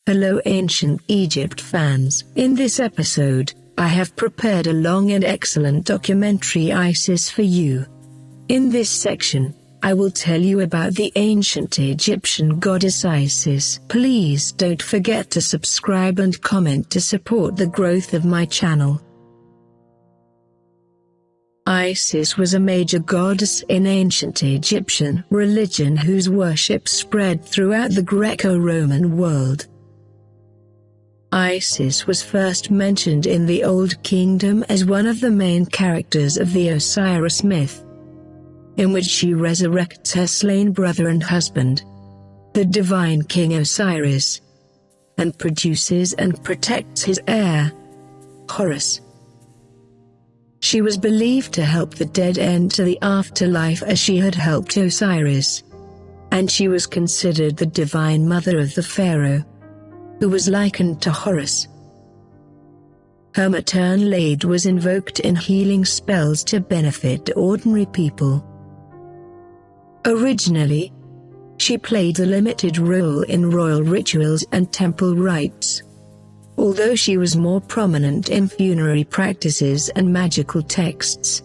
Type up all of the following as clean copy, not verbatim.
Hello ancient Egypt fans. In this episode, I have prepared a long and excellent documentary Isis for you. In this section, I will tell you about the ancient Egyptian goddess Isis. Please don't forget to subscribe and comment to support the growth of my channel. Isis was a major goddess in ancient Egyptian religion whose worship spread throughout the Greco-Roman world. Isis was first mentioned in the Old Kingdom as one of the main characters of the Osiris myth, in which she resurrects her slain brother and husband, the divine king Osiris, and produces and protects his heir, Horus. She was believed to help the dead enter the afterlife as she had helped Osiris, and she was considered the divine mother of the pharaoh, who was likened to Horus. Her maternal aid was invoked in healing spells to benefit ordinary people. Originally, she played a limited role in royal rituals and temple rites, although she was more prominent in funerary practices and magical texts.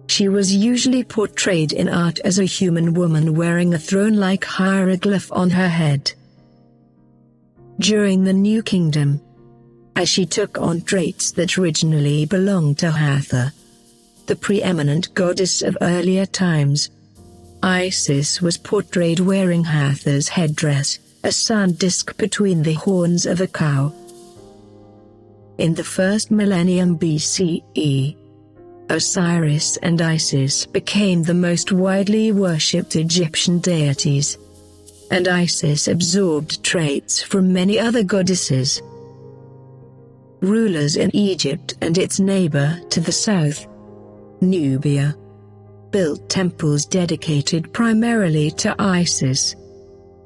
She was usually portrayed in art as a human woman wearing a throne-like hieroglyph on her head. During the New Kingdom, as she took on traits that originally belonged to Hathor, the preeminent goddess of earlier times, Isis was portrayed wearing Hathor's headdress, a sun disk between the horns of a cow. In the first millennium BCE, Osiris and Isis became the most widely worshipped Egyptian deities, and Isis absorbed traits from many other goddesses. Rulers in Egypt and its neighbor to the south, Nubia, built temples dedicated primarily to Isis,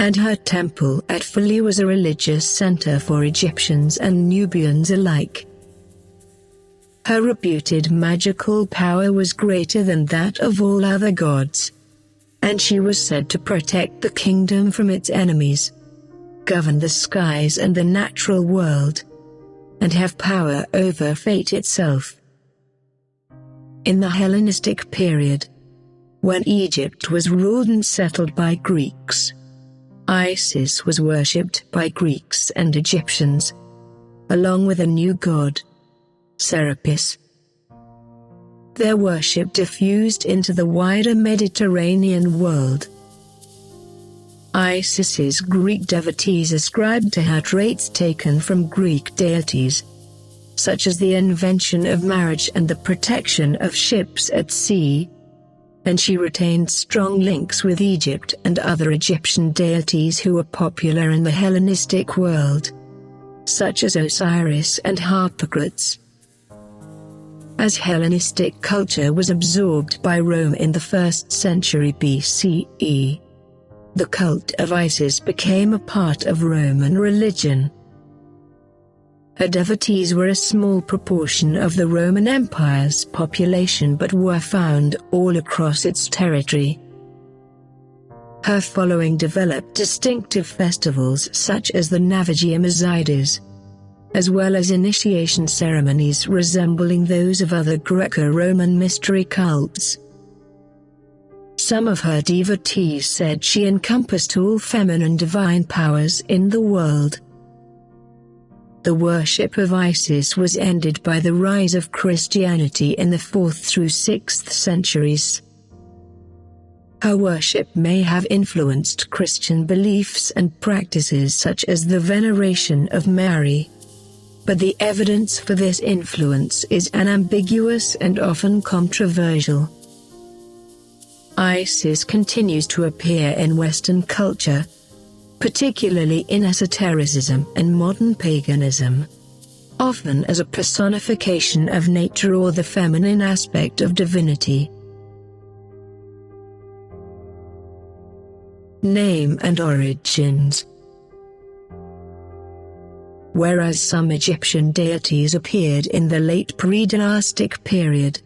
and her temple at Philae was a religious center for Egyptians and Nubians alike. Her reputed magical power was greater than that of all other gods, and she was said to protect the kingdom from its enemies, govern the skies and the natural world, and have power over fate itself. In the Hellenistic period, when Egypt was ruled and settled by Greeks, Isis was worshipped by Greeks and Egyptians, along with a new god, Serapis. Their worship diffused into the wider Mediterranean world. Isis's Greek devotees ascribed to her traits taken from Greek deities, such as the invention of marriage and the protection of ships at sea, and she retained strong links with Egypt and other Egyptian deities who were popular in the Hellenistic world, such as Osiris and Harpocrates. As Hellenistic culture was absorbed by Rome in the 1st century BCE, the cult of Isis became a part of Roman religion. Her devotees were a small proportion of the Roman Empire's population but were found all across its territory. Her following developed distinctive festivals such as the Navagium Isidis, as well as initiation ceremonies resembling those of other Greco-Roman mystery cults. Some of her devotees said she encompassed all feminine divine powers in the world. The worship of Isis was ended by the rise of Christianity in the 4th through 6th centuries. Her worship may have influenced Christian beliefs and practices such as the veneration of Mary, but the evidence for this influence is ambiguous and often controversial. Isis continues to appear in Western culture, particularly in esotericism and modern paganism, often as a personification of nature or the feminine aspect of divinity. Name and origins. Whereas some Egyptian deities appeared in the late pre-dynastic period,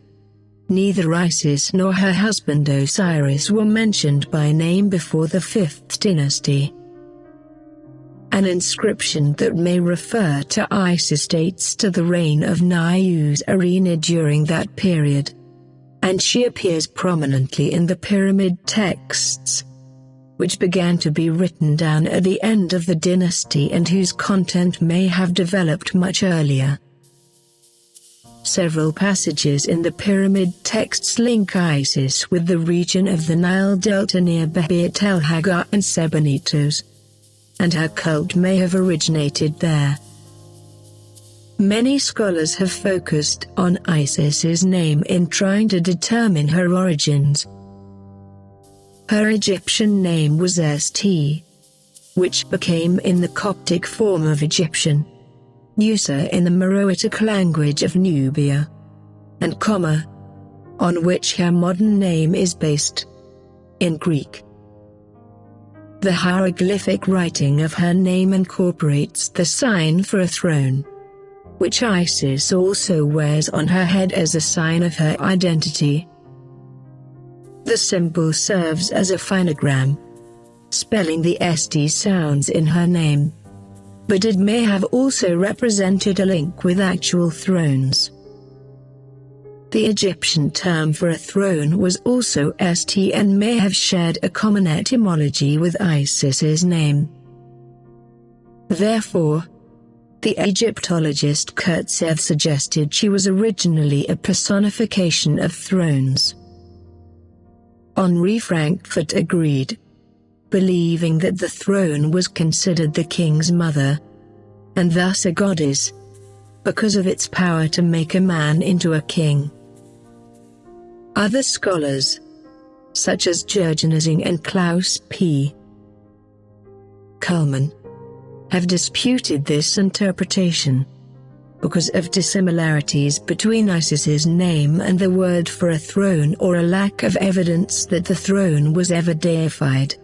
neither Isis nor her husband Osiris were mentioned by name before the 5th dynasty. An inscription that may refer to Isis dates to the reign of Nyuserina during that period, and she appears prominently in the pyramid texts, which began to be written down at the end of the dynasty and whose content may have developed much earlier. Several passages in the pyramid texts link Isis with the region of the Nile Delta near Beit el-Hagar and Sebenitos, and her cult may have originated there. Many scholars have focused on Isis's name in trying to determine her origins. Her Egyptian name was St, which became in the Coptic form of Egyptian, Nusa in the Meroitic language of Nubia, and Comma, on which her modern name is based, in Greek. The hieroglyphic writing of her name incorporates the sign for a throne, which Isis also wears on her head as a sign of her identity. The symbol serves as a phonogram, spelling the St sounds in her name, but it may have also represented a link with actual thrones. The Egyptian term for a throne was also St and may have shared a common etymology with Isis's name. Therefore, the Egyptologist Kurtsev suggested she was originally a personification of thrones. Henri Frankfurt agreed, believing that the throne was considered the king's mother, and thus a goddess, because of its power to make a man into a king. Other scholars, such as Jürgen Ising and Klaus P. Kuhlmann, have disputed this interpretation, because of dissimilarities between Isis's name and the word for a throne or a lack of evidence that the throne was ever deified.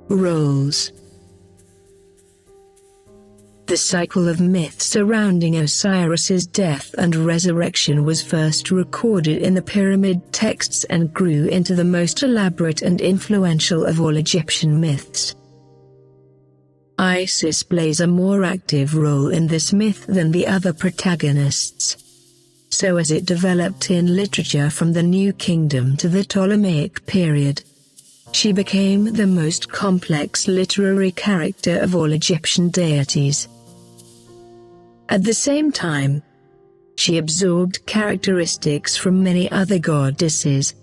Roles. The cycle of myth surrounding Osiris's death and resurrection was first recorded in the pyramid texts and grew into the most elaborate and influential of all Egyptian myths. Isis plays a more active role in this myth than the other protagonists, so as it developed in literature from the New Kingdom to the Ptolemaic period, she became the most complex literary character of all Egyptian deities. At the same time, she absorbed characteristics from many other goddesses,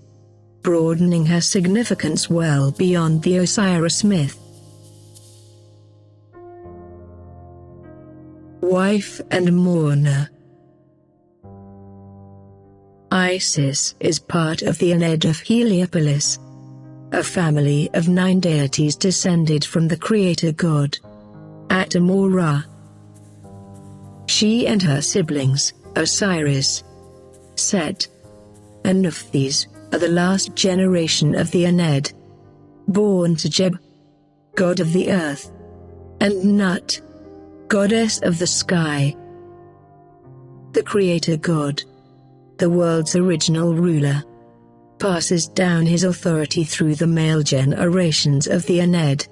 broadening her significance well beyond the Osiris myth. Wife and mourner. Isis is part of the Ennead of Heliopolis, a family of 9 deities descended from the creator god, Atum or Ra. She and her siblings, Osiris, Set, and Nephthys, are the last generation of the Ennead, born to Geb, god of the earth, and Nut, goddess of the sky. The creator god, the world's original ruler, passes down his authority through the male generations of the Ennead,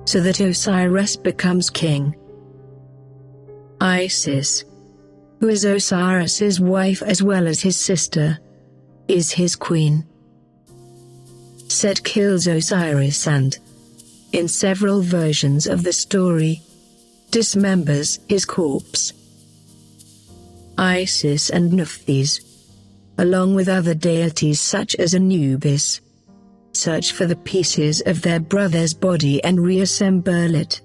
so that Osiris becomes king. Isis, who is Osiris's wife as well as his sister, is his queen. Set kills Osiris and, in several versions of the story, dismembers his corpse. Isis and Nephthys, along with other deities such as Anubis, search for the pieces of their brother's body and reassemble it.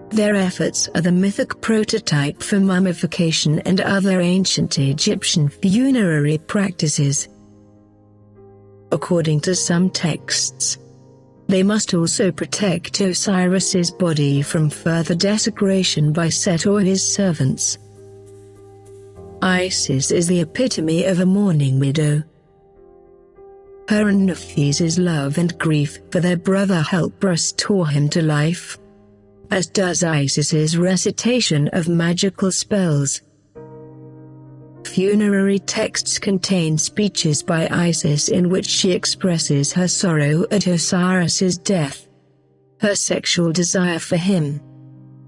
Their efforts are the mythic prototype for mummification and other ancient Egyptian funerary practices. According to some texts, they must also protect Osiris's body from further desecration by Set or his servants. Isis is the epitome of a mourning widow. Her and Nephthys' love and grief for their brother help restore him to life, as does Isis's recitation of magical spells. funerary texts contain speeches by Isis in which she expresses her sorrow at Osiris's death, her sexual desire for him,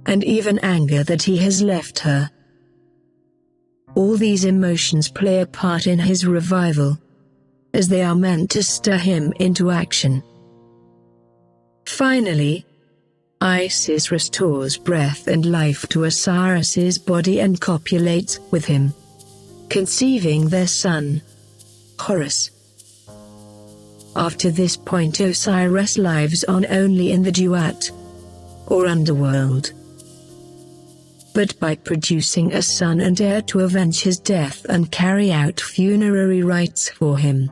and even anger that he has left her. All these emotions play a part in his revival, as they are meant to stir him into action. Finally, Isis restores breath and life to Osiris's body and copulates with him, conceiving their son, Horus. After this point, Osiris lives on only in the duat, or underworld. But by producing a son and heir to avenge his death and carry out funerary rites for him,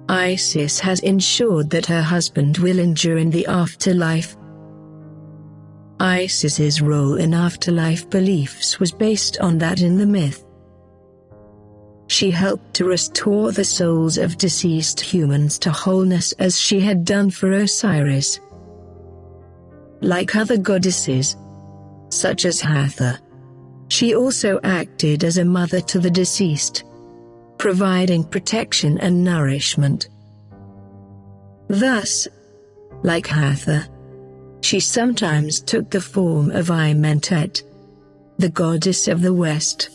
Isis has ensured that her husband will endure in the afterlife. Isis's role in afterlife beliefs was based on that in the myth. She helped to restore the souls of deceased humans to wholeness as she had done for Osiris. Like other goddesses, such as Hathor, she also acted as a mother to the deceased, providing protection and nourishment. Thus, like Hathor, she sometimes took the form of Imentet, the goddess of the West,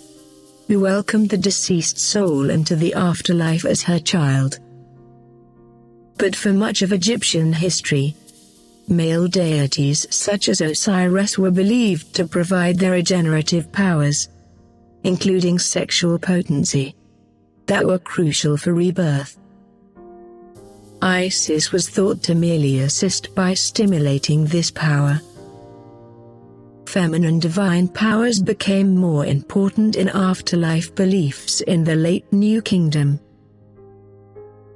who welcomed the deceased soul into the afterlife as her child. But for much of Egyptian history, male deities such as Osiris were believed to provide their regenerative powers, including sexual potency, that were crucial for rebirth. Isis was thought to merely assist by stimulating this power. Feminine divine powers became more important in afterlife beliefs in the late New Kingdom.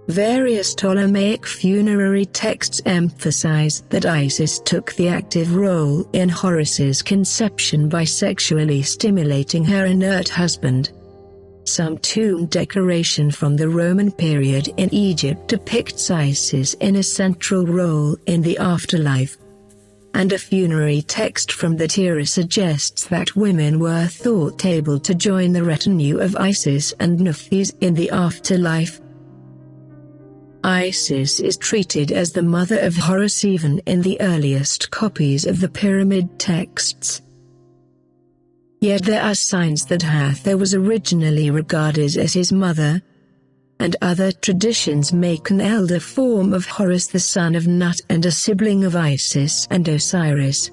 Various Ptolemaic funerary texts emphasize that Isis took the active role in Horus's conception by sexually stimulating her inert husband. Some tomb decoration from the Roman period in Egypt depicts Isis in a central role in the afterlife, and a funerary text from the Tira suggests that women were thought able to join the retinue of Isis and Nephthys in the afterlife. Isis is treated as the mother of Horus even in the earliest copies of the pyramid texts. Yet there are signs that Hathor was originally regarded as his mother, and other traditions make an elder form of Horus the son of Nut and a sibling of Isis and Osiris.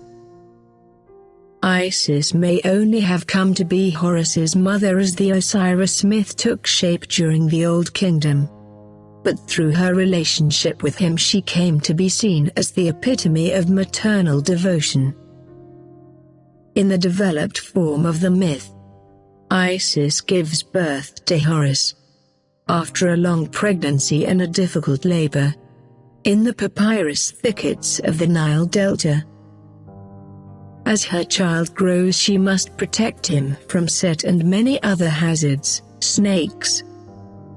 Isis may only have come to be Horus's mother as the Osiris myth took shape during the Old Kingdom, but through her relationship with him she came to be seen as the epitome of maternal devotion. In the developed form of the myth, Isis gives birth to Horus, after a long pregnancy and a difficult labor, in the papyrus thickets of the Nile Delta. As her child grows, she must protect him from Set and many other hazards, snakes,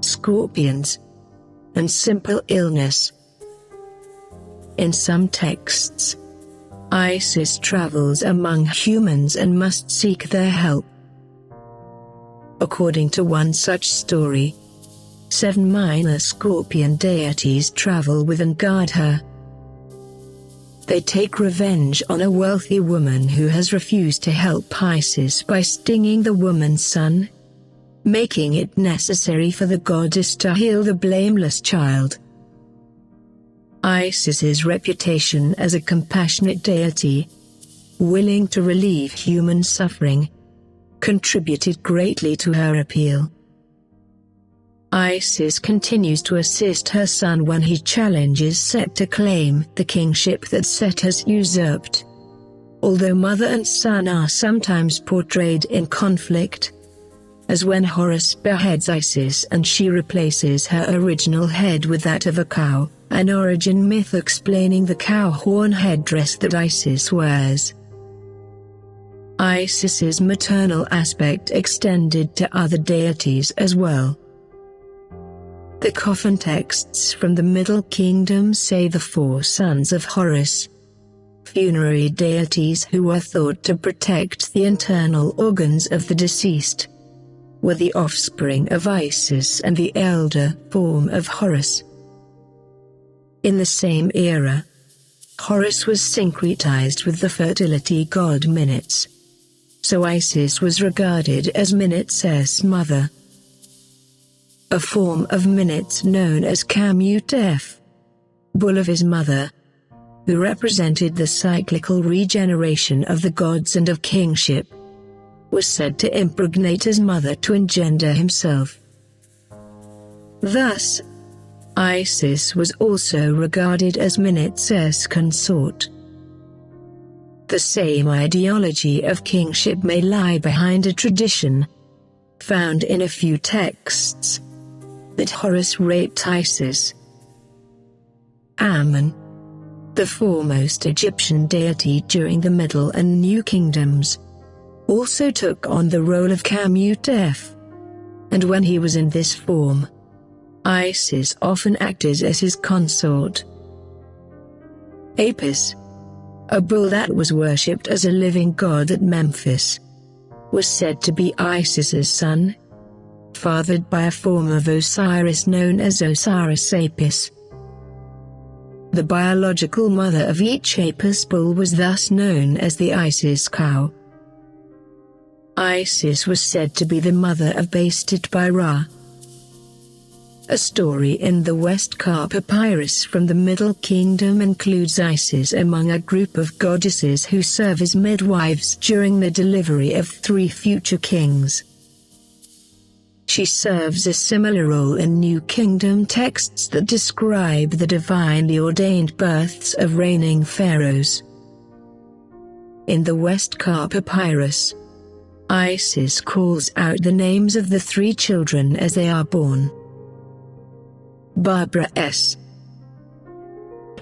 scorpions, and simple illness. In some texts, Isis travels among humans and must seek their help. According to one such story, 7 minor scorpion deities travel with and guard her. They take revenge on a wealthy woman who has refused to help Isis by stinging the woman's son, making it necessary for the goddess to heal the blameless child. Isis's reputation as a compassionate deity, willing to relieve human suffering, contributed greatly to her appeal. Isis continues to assist her son when he challenges Set to claim the kingship that Set has usurped. Although mother and son are sometimes portrayed in conflict, as when Horus beheads Isis and she replaces her original head with that of a cow, an origin myth explaining the cow horn headdress that Isis wears. Isis's maternal aspect extended to other deities as well. The coffin texts from the Middle Kingdom say the 4 sons of Horus, funerary deities who were thought to protect the internal organs of the deceased, were the offspring of Isis and the elder form of Horus. In the same era, Horus was syncretized with the fertility god Minutes, so Isis was regarded as Minutes' mother. A form of Minutes known as Kamutef, bull of his mother, who represented the cyclical regeneration of the gods and of kingship, was said to impregnate his mother to engender himself. Thus, Isis was also regarded as Minutes' consort. The same ideology of kingship may lie behind a tradition, found in a few texts, that Horus raped Isis. Ammon, the foremost Egyptian deity during the Middle and New Kingdoms, also took on the role of Kamutef, and when he was in this form, Isis often acted as his consort. Apis, a bull that was worshipped as a living god at Memphis, was said to be Isis's son, fathered by a form of Osiris known as Osiris Apis. The biological mother of each Apis bull was thus known as the Isis cow. Isis was said to be the mother of Bastet by Ra. A story in the Westcar Papyrus from the Middle Kingdom includes Isis among a group of goddesses who serve as midwives during the delivery of 3 future kings. She serves a similar role in New Kingdom texts that describe the divinely ordained births of reigning pharaohs. In the Westcar Papyrus, Isis calls out the names of the 3 children as they are born. Barbara S.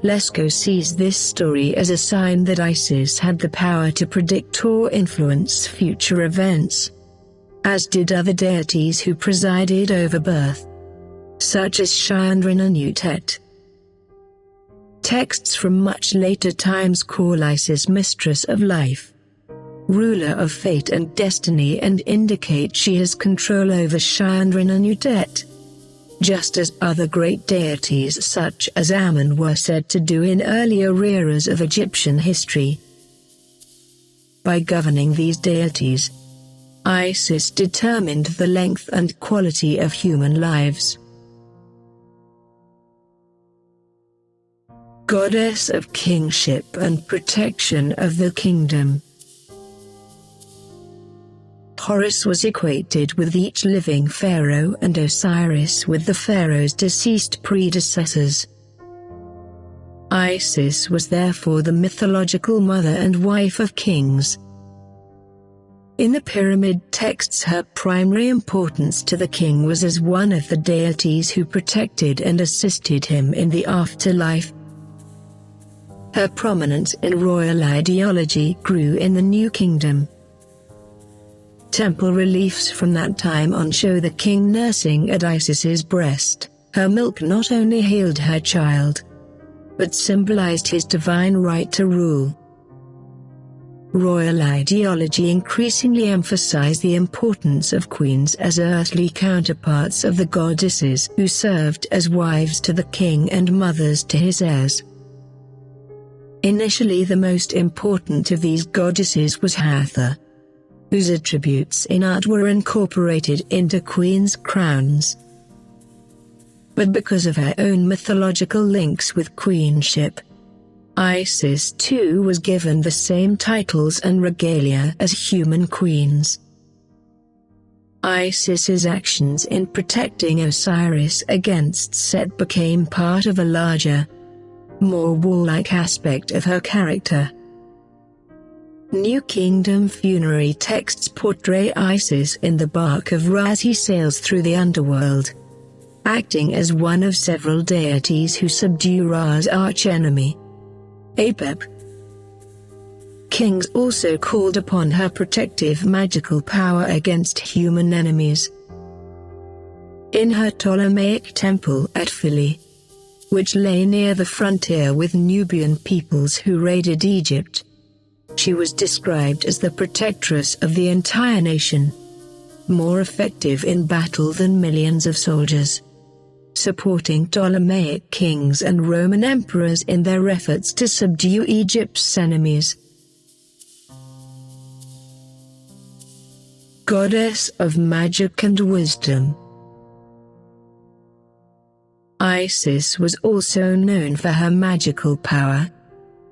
Lesko sees this story as a sign that Isis had the power to predict or influence future events, as did other deities who presided over birth, such as Chandra-Nutet. Texts from much later times call Isis mistress of life, ruler of fate and destiny, and indicate she has control over Chandra-Nutet, just as other great deities such as Ammon were said to do in earlier eras of Egyptian history. By governing these deities, Isis determined the length and quality of human lives. Goddess of kingship and protection of the kingdom. Horus was equated with each living pharaoh and Osiris with the pharaoh's deceased predecessors. Isis was therefore the mythological mother and wife of kings. In the pyramid texts, her primary importance to the king was as one of the deities who protected and assisted him in the afterlife. Her prominence in royal ideology grew in the New Kingdom. Temple reliefs from that time on show the king nursing at Isis's breast. Her milk not only healed her child, but symbolized his divine right to rule. Royal ideology increasingly emphasized the importance of queens as earthly counterparts of the goddesses who served as wives to the king and mothers to his heirs. Initially, the most important of these goddesses was Hathor, whose attributes in art were incorporated into queens' crowns. But because of her own mythological links with queenship, Isis too was given the same titles and regalia as human queens. Isis's actions in protecting Osiris against Set became part of a larger, more warlike aspect of her character. New Kingdom funerary texts portray Isis in the bark of Ra as he sails through the underworld, acting as one of several deities who subdue Ra's archenemy, Apep. Kings also called upon her protective magical power against human enemies. In her Ptolemaic temple at Philae, which lay near the frontier with Nubian peoples who raided Egypt, she was described as the protectress of the entire nation, more effective in battle than millions of soldiers, supporting Ptolemaic kings and Roman emperors in their efforts to subdue Egypt's enemies. Goddess of magic and wisdom. Isis was also known for her magical power,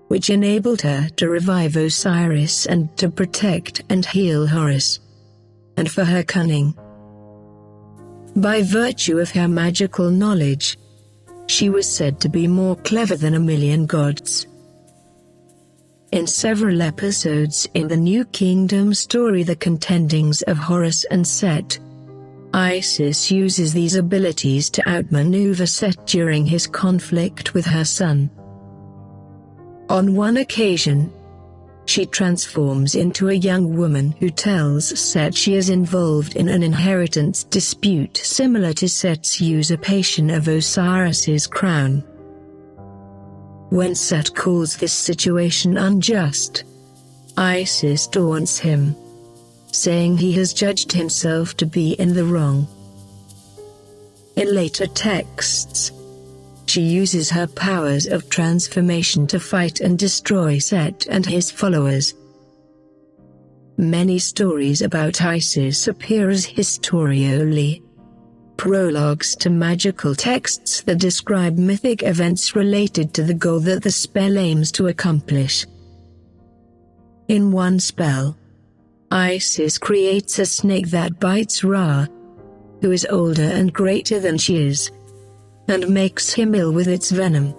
which enabled her to revive Osiris and to protect and heal Horus, and for her cunning. By virtue of her magical knowledge, she was said to be more clever than a million gods. In several episodes in the New Kingdom story The Contendings of Horus and Set, Isis uses these abilities to outmaneuver Set during his conflict with her son. On one occasion, she transforms into a young woman who tells Set she is involved in an inheritance dispute similar to Set's usurpation of Osiris's crown. When Set calls this situation unjust, Isis taunts him, saying he has judged himself to be in the wrong. In later texts, she uses her powers of transformation to fight and destroy Set and his followers. Many stories about Isis appear as historioli, prologues to magical texts that describe mythic events related to the goal that the spell aims to accomplish. In one spell, Isis creates a snake that bites Ra, who is older and greater than she is, and makes him ill with its venom.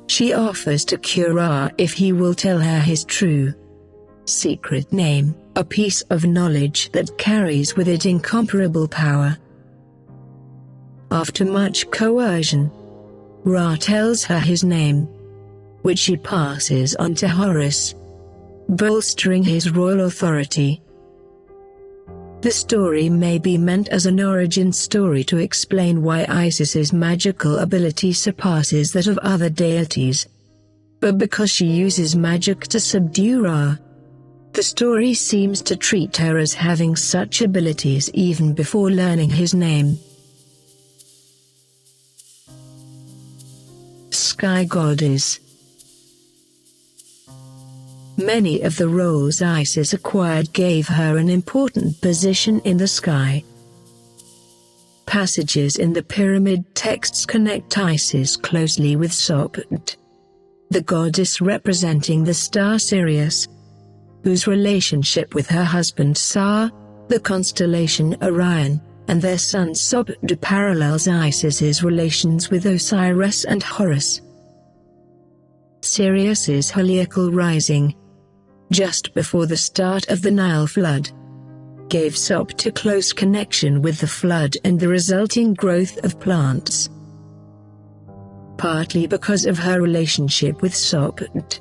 She offers to cure Ra if he will tell her his true, secret name, a piece of knowledge that carries with it incomparable power. After much coercion, Ra tells her his name, which she passes on to Horus, bolstering his royal authority. The story may be meant as an origin story to explain why Isis's magical ability surpasses that of other deities, but because she uses magic to subdue Ra, the story seems to treat her as having such abilities even before learning his name. Sky Goddess. Many of the roles Isis acquired gave her an important position in the sky. Passages in the pyramid texts connect Isis closely with Sopd, the goddess representing the star Sirius, whose relationship with her husband Sa, the constellation Orion, and their son Sopd parallels Isis's relations with Osiris and Horus. Sirius's heliacal rising, just before the start of the Nile flood, gave Sopd a close connection with the flood and the resulting growth of plants. Partly because of her relationship with Sopd,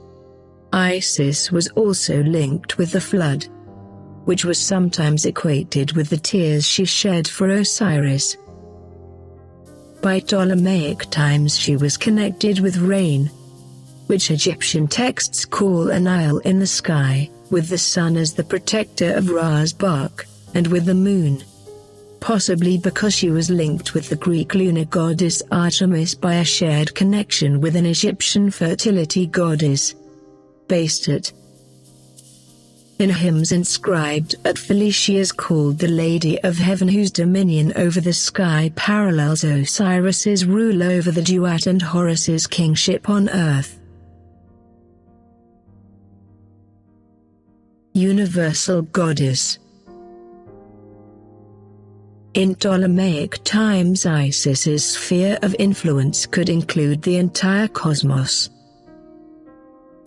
Isis was also linked with the flood, which was sometimes equated with the tears she shed for Osiris. By Ptolemaic times she was connected with rain, which Egyptian texts call a Nile in the sky, with the sun as the protector of Ra's bark, and with the moon, possibly because she was linked with the Greek lunar goddess Artemis by a shared connection with an Egyptian fertility goddess, Bastet. In hymns inscribed at Philly she is called the Lady of Heaven, whose dominion over the sky parallels Osiris's rule over the Duat and Horus's kingship on earth. Universal Goddess. In Ptolemaic times Isis's sphere of influence could include the entire cosmos.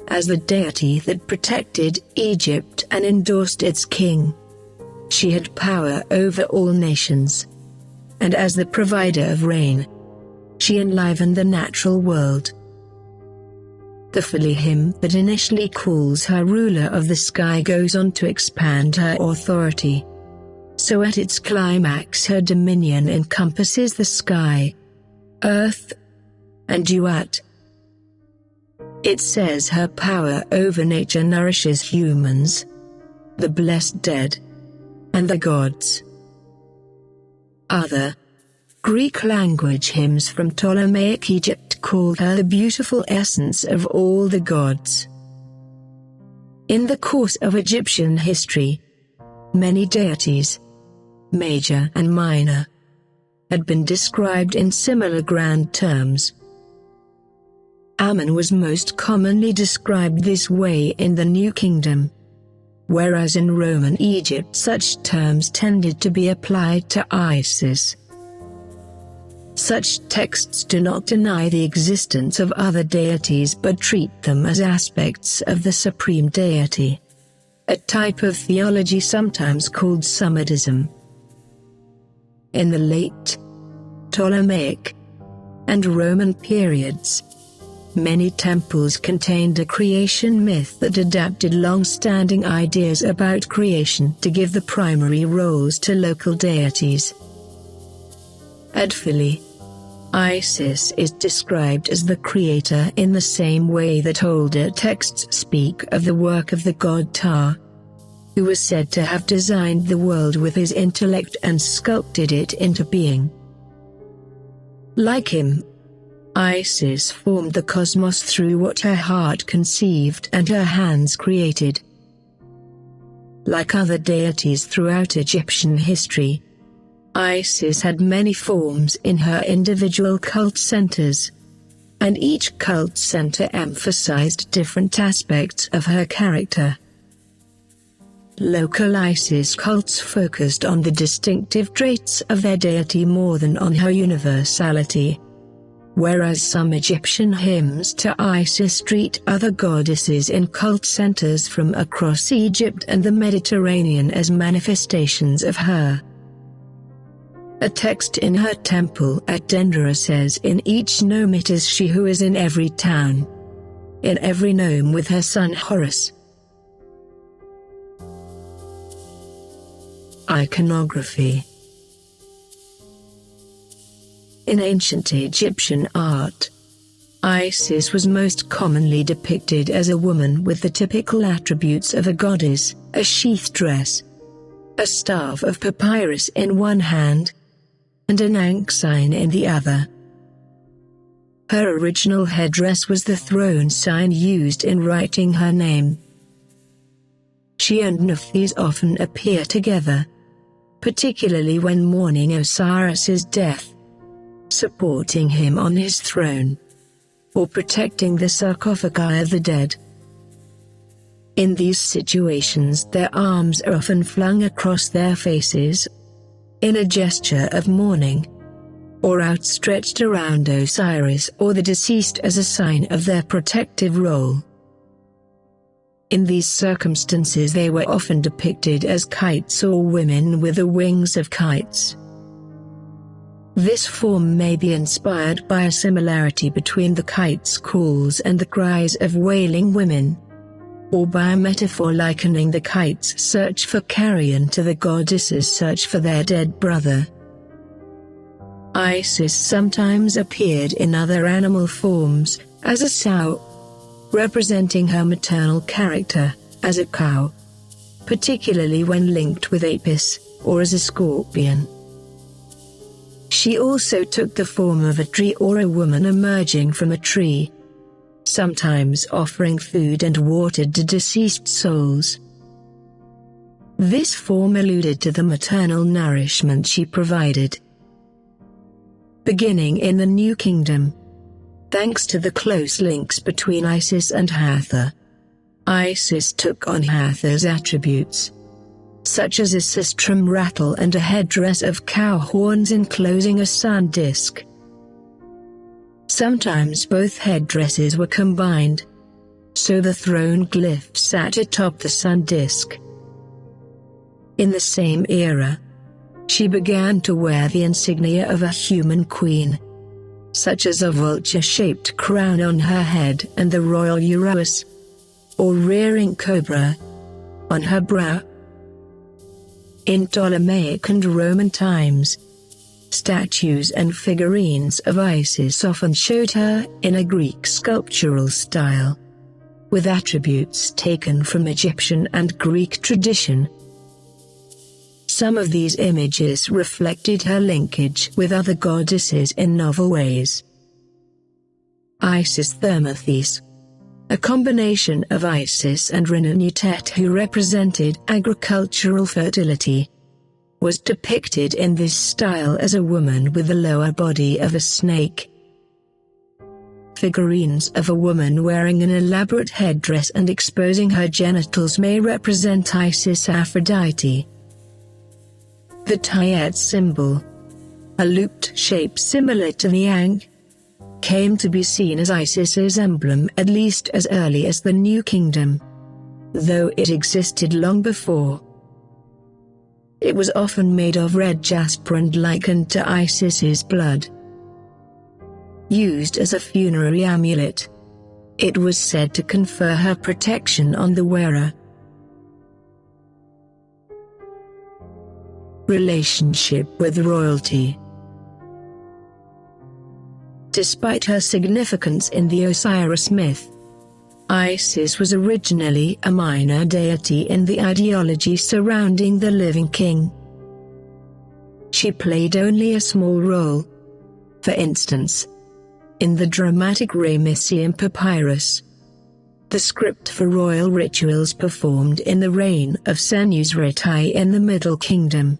As the deity that protected Egypt and endorsed its king, she had power over all nations, and as the provider of rain, she enlivened the natural world. The Philly hymn that initially calls her ruler of the sky goes on to expand her authority. So at its climax her dominion encompasses the sky, earth, and Duat. It says her power over nature nourishes humans, the blessed dead, and the gods. Other Greek language hymns from Ptolemaic Egypt called her the beautiful essence of all the gods. In the course of Egyptian history, many deities, major and minor, had been described in similar grand terms. Ammon was most commonly described this way in the New Kingdom, whereas in Roman Egypt such terms tended to be applied to Isis. Such texts do not deny the existence of other deities but treat them as aspects of the supreme deity, a type of theology sometimes called Semitism. In the late Ptolemaic and Roman periods, many temples contained a creation myth that adapted long-standing ideas about creation to give the primary roles to local deities. At Philly, Isis is described as the creator in the same way that older texts speak of the work of the god Ptah, who was said to have designed the world with his intellect and sculpted it into being. Like him, Isis formed the cosmos through what her heart conceived and her hands created. Like other deities throughout Egyptian history, Isis had many forms in her individual cult centers, and each cult center emphasized different aspects of her character. Local Isis cults focused on the distinctive traits of their deity more than on her universality, whereas some Egyptian hymns to Isis treat other goddesses in cult centers from across Egypt and the Mediterranean as manifestations of her. A text in her temple at Dendera says, "In each nome it is she who is in every town. In every nome with her son Horus." Iconography. In ancient Egyptian art, Isis was most commonly depicted as a woman with the typical attributes of a goddess: a sheath dress, a staff of papyrus in one hand, and an ankh sign in the other. Her original headdress was the throne sign used in writing her name. She and Nephthys often appear together, particularly when mourning Osiris's death, supporting him on his throne, or protecting the sarcophagi of the dead. In these situations, their arms are often flung across their faces, in a gesture of mourning, or outstretched around Osiris or the deceased as a sign of their protective role. In these circumstances they were often depicted as kites or women with the wings of kites. This form may be inspired by a similarity between the kite's calls and the cries of wailing women, or by a metaphor likening the kite's search for carrion to the goddess's search for their dead brother. Isis sometimes appeared in other animal forms, as a sow, representing her maternal character, as a cow, particularly when linked with Apis, or as a scorpion. She also took the form of a tree or a woman emerging from a tree, sometimes offering food and water to deceased souls. This form alluded to the maternal nourishment she provided. Beginning in the New Kingdom, thanks to the close links between Isis and Hathor, Isis took on Hathor's attributes, such as a sistrum rattle and a headdress of cow horns enclosing a sun disk. Sometimes both headdresses were combined, so the throne glyph sat atop the sun disk. In the same era, she began to wear the insignia of a human queen, such as a vulture-shaped crown on her head and the royal urous, or rearing cobra, on her brow. In Ptolemaic and Roman times, statues and figurines of Isis often showed her in a Greek sculptural style, with attributes taken from Egyptian and Greek tradition. Some of these images reflected her linkage with other goddesses in novel ways. Isis Thermothes, a combination of Isis and Rinnenutet who represented agricultural fertility, was depicted in this style as a woman with the lower body of a snake. Figurines of a woman wearing an elaborate headdress and exposing her genitals may represent Isis Aphrodite. The Tayet symbol, a looped shape similar to the Ankh, came to be seen as Isis's emblem at least as early as the New Kingdom, though it existed long before. It was often made of red jasper and likened to Isis's blood. Used as a funerary amulet, it was said to confer her protection on the wearer. Relationship with royalty. Despite her significance in the Osiris myth, Isis was originally a minor deity in the ideology surrounding the living king. She played only a small role. For instance, in the dramatic Ramesseum papyrus, the script for royal rituals performed in the reign of Senusretai in the Middle Kingdom.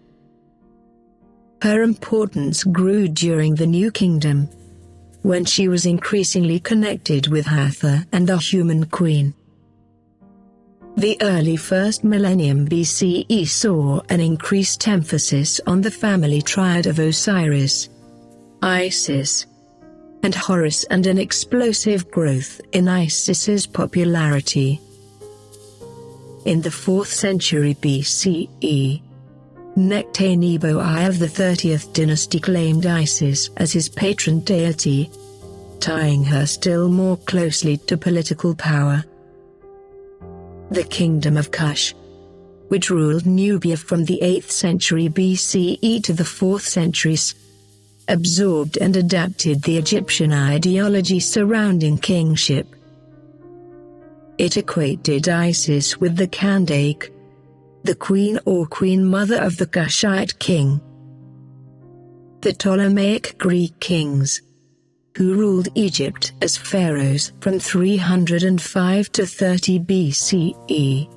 Her importance grew during the New Kingdom, when she was increasingly connected with Hathor and the human queen. The early 1st millennium BCE saw an increased emphasis on the family triad of Osiris, Isis, and Horus, and an explosive growth in Isis's popularity. In the 4th century BCE, Nectanebo I of the 30th dynasty claimed Isis as his patron deity, tying her still more closely to political power. The Kingdom of Kush, which ruled Nubia from the 8th century BCE to the 4th century, absorbed and adapted the Egyptian ideology surrounding kingship. It equated Isis with the Kandake, the queen or queen mother of the Kushite king. The Ptolemaic Greek kings, who ruled Egypt as pharaohs from 305 to 30 BCE,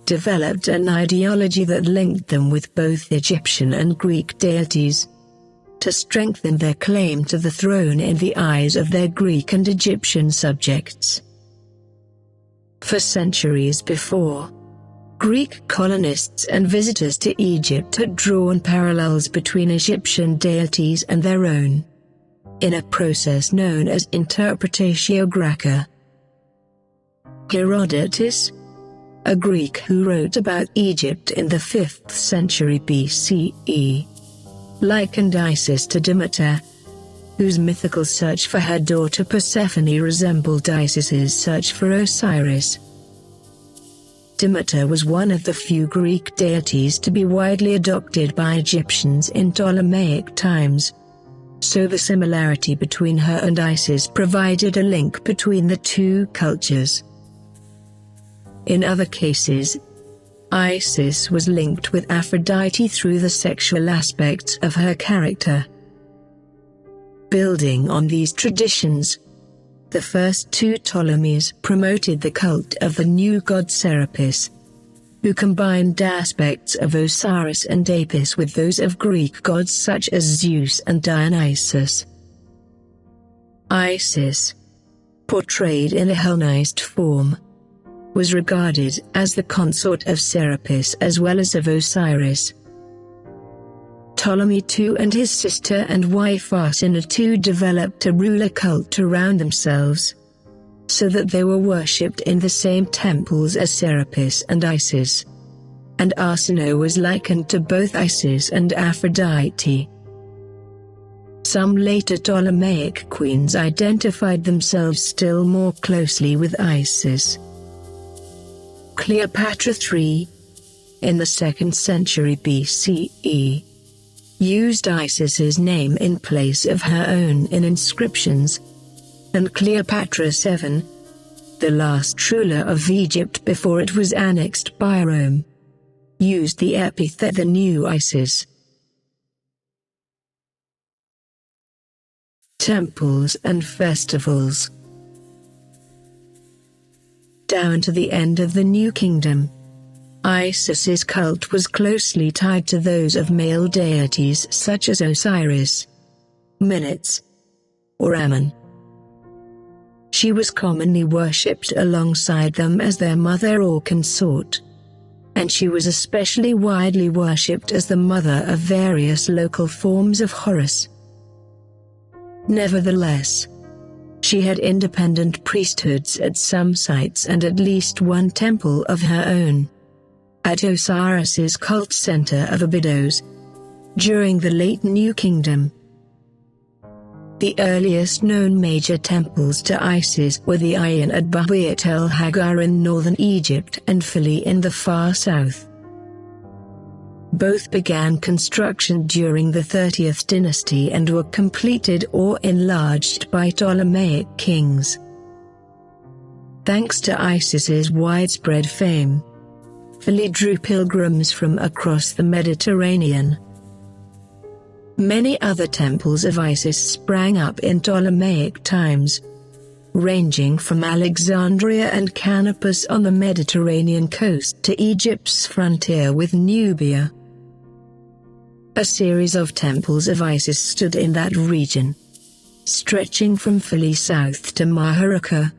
developed an ideology that linked them with both Egyptian and Greek deities, to strengthen their claim to the throne in the eyes of their Greek and Egyptian subjects. For centuries before, Greek colonists and visitors to Egypt had drawn parallels between Egyptian deities and their own, in a process known as interpretatio graeca. Herodotus, a Greek who wrote about Egypt in the 5th century BCE, likened Isis to Demeter, whose mythical search for her daughter Persephone resembled Isis's search for Osiris. Demeter was one of the few Greek deities to be widely adopted by Egyptians in Ptolemaic times, so the similarity between her and Isis provided a link between the two cultures. In other cases, Isis was linked with Aphrodite through the sexual aspects of her character. Building on these traditions, the first two Ptolemies promoted the cult of the new god Serapis, who combined aspects of Osiris and Apis with those of Greek gods such as Zeus and Dionysus. Isis, portrayed in a Hellenized form, was regarded as the consort of Serapis as well as of Osiris. Ptolemy II and his sister and wife Arsinoe II developed a ruler cult around themselves, so that they were worshipped in the same temples as Serapis and Isis, and Arsinoe was likened to both Isis and Aphrodite. Some later Ptolemaic queens identified themselves still more closely with Isis. Cleopatra III, in the 2nd century BCE, used Isis's name in place of her own in inscriptions, and Cleopatra VII, the last ruler of Egypt before it was annexed by Rome, used the epithet the new Isis. Temples and festivals. Down to the end of the New Kingdom, Isis's cult was closely tied to those of male deities such as Osiris, Minutes, or Ammon. She was commonly worshipped alongside them as their mother or consort, and she was especially widely worshipped as the mother of various local forms of Horus. Nevertheless, she had independent priesthoods at some sites and at least one temple of her own. At Osiris's cult center of Abydos, during the late New Kingdom. The earliest known major temples to Isis were the Ayin at Buyut el-Hagar in northern Egypt and Philae in the far south. Both began construction during the 30th dynasty and were completed or enlarged by Ptolemaic kings. Thanks to Isis's widespread fame, Philae drew pilgrims from across the Mediterranean. Many other temples of Isis sprang up in Ptolemaic times, ranging from Alexandria and Canopus on the Mediterranean coast to Egypt's frontier with Nubia. A series of temples of Isis stood in that region, stretching from Philae south to Maharaka,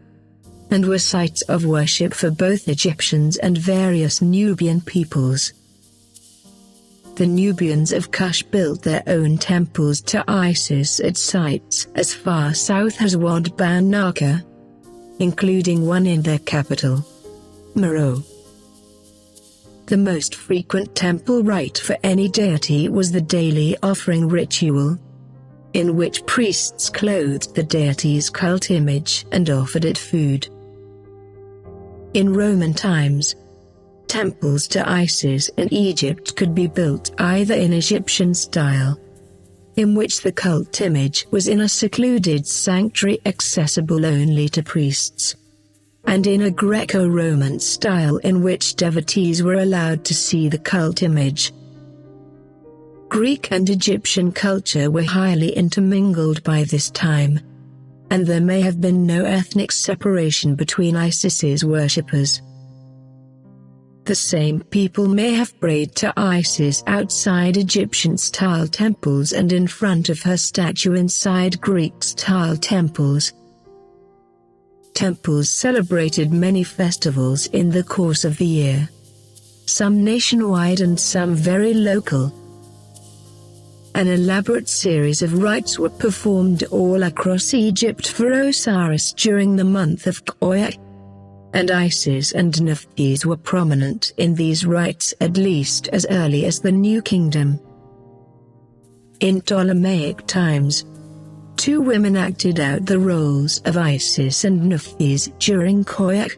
and were sites of worship for both Egyptians and various Nubian peoples. The Nubians of Kush built their own temples to Isis at sites as far south as Wad Ban Naka, including one in their capital, Meroe. The most frequent temple rite for any deity was the daily offering ritual, in which priests clothed the deity's cult image and offered it food. In Roman times, temples to Isis in Egypt could be built either in Egyptian style, in which the cult image was in a secluded sanctuary accessible only to priests, and in a Greco-Roman style in which devotees were allowed to see the cult image. Greek and Egyptian culture were highly intermingled by this time, and there may have been no ethnic separation between Isis's worshippers. The same people may have prayed to Isis outside Egyptian-style temples and in front of her statue inside Greek-style temples. Temples celebrated many festivals in the course of the year, some nationwide and some very local. An elaborate series of rites were performed all across Egypt for Osiris during the month of Khoiak, and Isis and Nephthys were prominent in these rites at least as early as the New Kingdom. In Ptolemaic times, two women acted out the roles of Isis and Nephthys during Khoiak,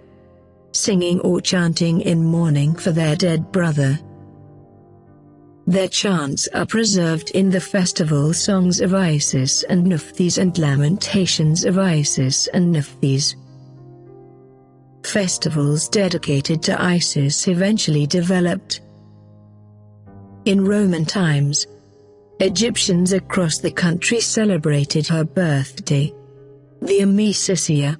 singing or chanting in mourning for their dead brother. Their chants are preserved in the festival songs of Isis and Nephthys and lamentations of Isis and Nephthys. Festivals dedicated to Isis eventually developed. In Roman times, Egyptians across the country celebrated her birthday, the Amesisia,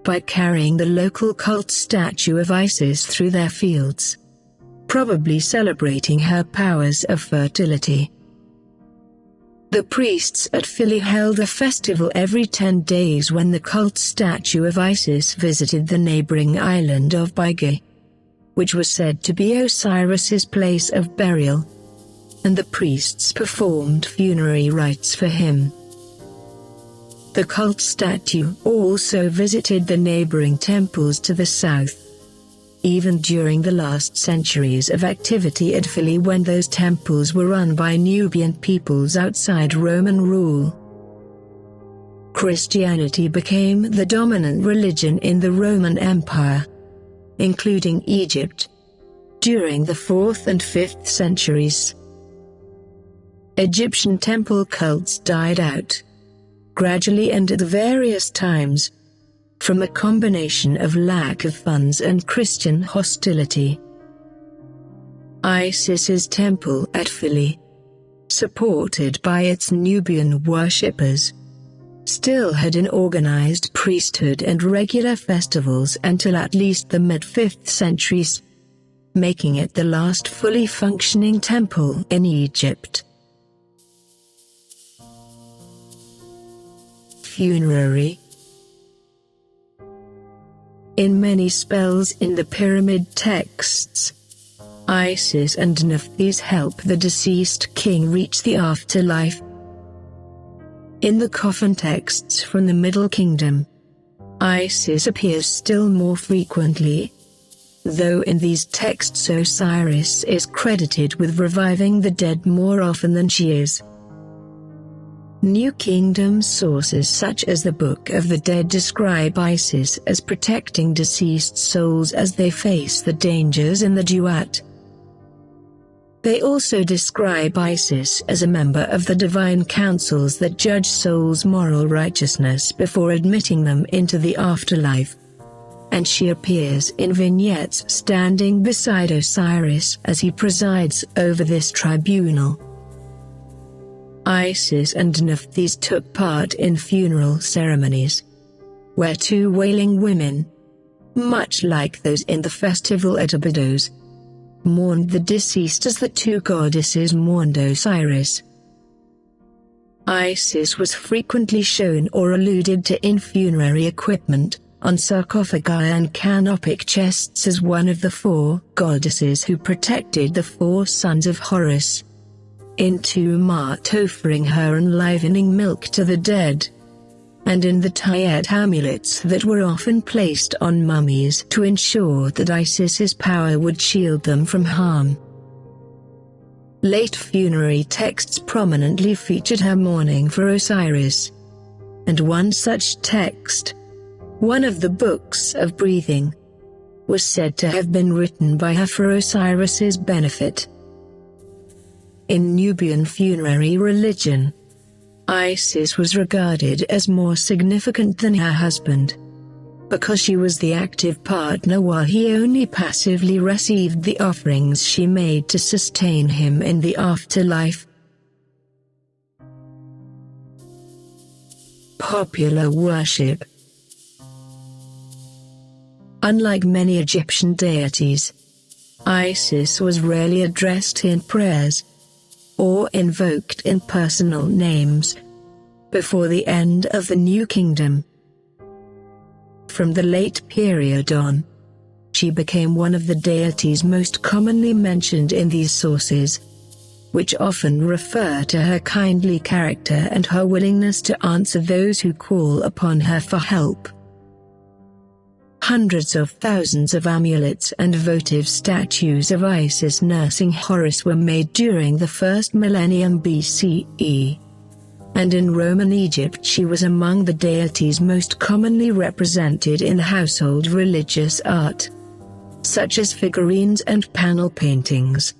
by carrying the local cult statue of Isis through their fields, probably celebrating her powers of fertility. The priests at Philae held a festival every 10 days when the cult statue of Isis visited the neighboring island of Bygay, which was said to be Osiris's place of burial, and the priests performed funerary rites for him. The cult statue also visited the neighboring temples to the south, even during the last centuries of activity at Philae when those temples were run by Nubian peoples outside Roman rule. Christianity became the dominant religion in the Roman Empire, including Egypt, during the 4th and 5th centuries. Egyptian temple cults died out, gradually and at various times, from a combination of lack of funds and Christian hostility. Isis's temple at Philae, supported by its Nubian worshippers, still had an organized priesthood and regular festivals until at least the mid-5th centuries, making it the last fully functioning temple in Egypt. Funerary. In many spells in the pyramid texts, Isis and Nephthys help the deceased king reach the afterlife. In the coffin texts from the Middle Kingdom, Isis appears still more frequently, though in these texts Osiris is credited with reviving the dead more often than she is. New Kingdom sources such as the Book of the Dead describe Isis as protecting deceased souls as they face the dangers in the duat. They also describe Isis as a member of the divine councils that judge souls' moral righteousness before admitting them into the afterlife, and she appears in vignettes standing beside Osiris as he presides over this tribunal. Isis and Nephthys took part in funeral ceremonies, where two wailing women, much like those in the festival at Abydos, mourned the deceased as the two goddesses mourned Osiris. Isis was frequently shown or alluded to in funerary equipment, on sarcophagi and canopic chests as one of the four goddesses who protected the four sons of Horus, in Tumat offering her enlivening milk to the dead, and in the Tayet amulets that were often placed on mummies to ensure that Isis's power would shield them from harm. Late funerary texts prominently featured her mourning for Osiris, and one such text, one of the Books of Breathing, was said to have been written by her for Osiris's benefit. In Nubian funerary religion, Isis was regarded as more significant than her husband, because she was the active partner while he only passively received the offerings she made to sustain him in the afterlife. Popular worship. Unlike many Egyptian deities, Isis was rarely addressed in prayers, or invoked in personal names, before the end of the New Kingdom. From the late period on, she became one of the deities most commonly mentioned in these sources, which often refer to her kindly character and her willingness to answer those who call upon her for help. Hundreds of thousands of amulets and votive statues of Isis nursing Horus were made during the first millennium BCE. And in Roman Egypt she was among the deities most commonly represented in household religious art, such as figurines and panel paintings.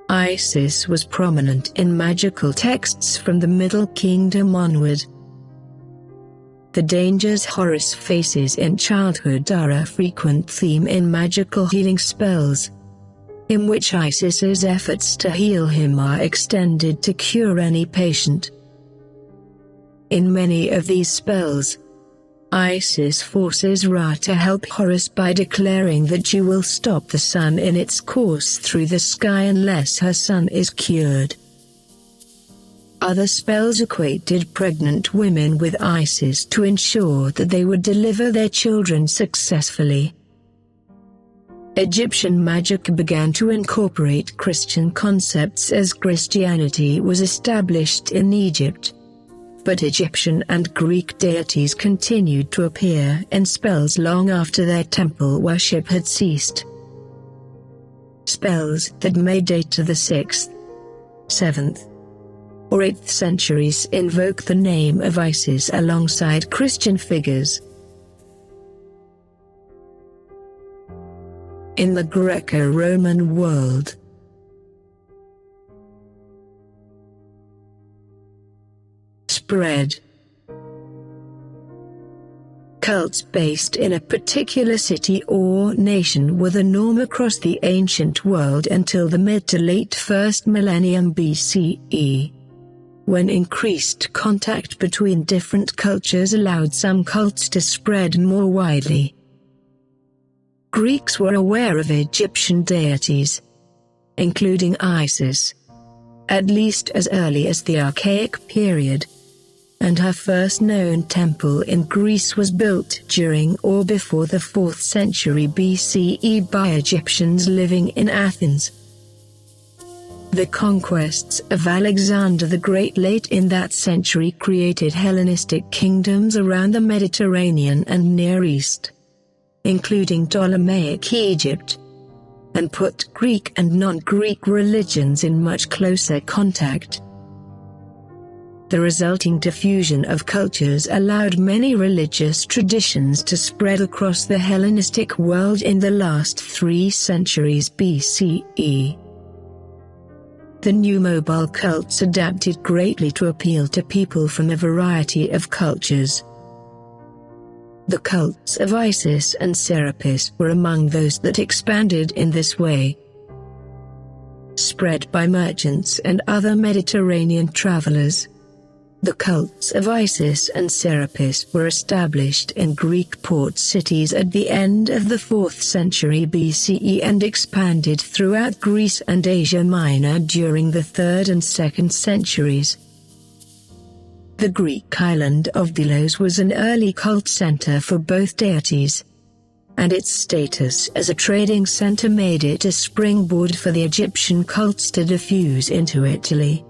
Isis was prominent in magical texts from the Middle Kingdom onward. The dangers Horus faces in childhood are a frequent theme in magical healing spells, in which Isis's efforts to heal him are extended to cure any patient. In many of these spells, Isis forces Ra to help Horus by declaring that she will stop the sun in its course through the sky unless her son is cured. Other spells equated pregnant women with Isis to ensure that they would deliver their children successfully. Egyptian magic began to incorporate Christian concepts as Christianity was established in Egypt, but Egyptian and Greek deities continued to appear in spells long after their temple worship had ceased. Spells that may date to the 6th, 7th, or 8th centuries invoke the name of Isis alongside Christian figures. In the Greco-Roman world, spread. Cults based in a particular city or nation were the norm across the ancient world until the mid to late 1st millennium BCE, when increased contact between different cultures allowed some cults to spread more widely. Greeks were aware of Egyptian deities, including Isis, at least as early as the Archaic period, and her first known temple in Greece was built during or before the 4th century BCE by Egyptians living in Athens. The conquests of Alexander the Great late in that century created Hellenistic kingdoms around the Mediterranean and Near East, including Ptolemaic Egypt, and put Greek and non-Greek religions in much closer contact. The resulting diffusion of cultures allowed many religious traditions to spread across the Hellenistic world in the last 3 centuries BCE. The new mobile cults adapted greatly to appeal to people from a variety of cultures. The cults of Isis and Serapis were among those that expanded in this way. Spread by merchants and other Mediterranean travelers, the cults of Isis and Serapis were established in Greek port cities at the end of the 4th century BCE and expanded throughout Greece and Asia Minor during the 3rd and 2nd centuries. The Greek island of Delos was an early cult center for both deities, and its status as a trading center made it a springboard for the Egyptian cults to diffuse into Italy.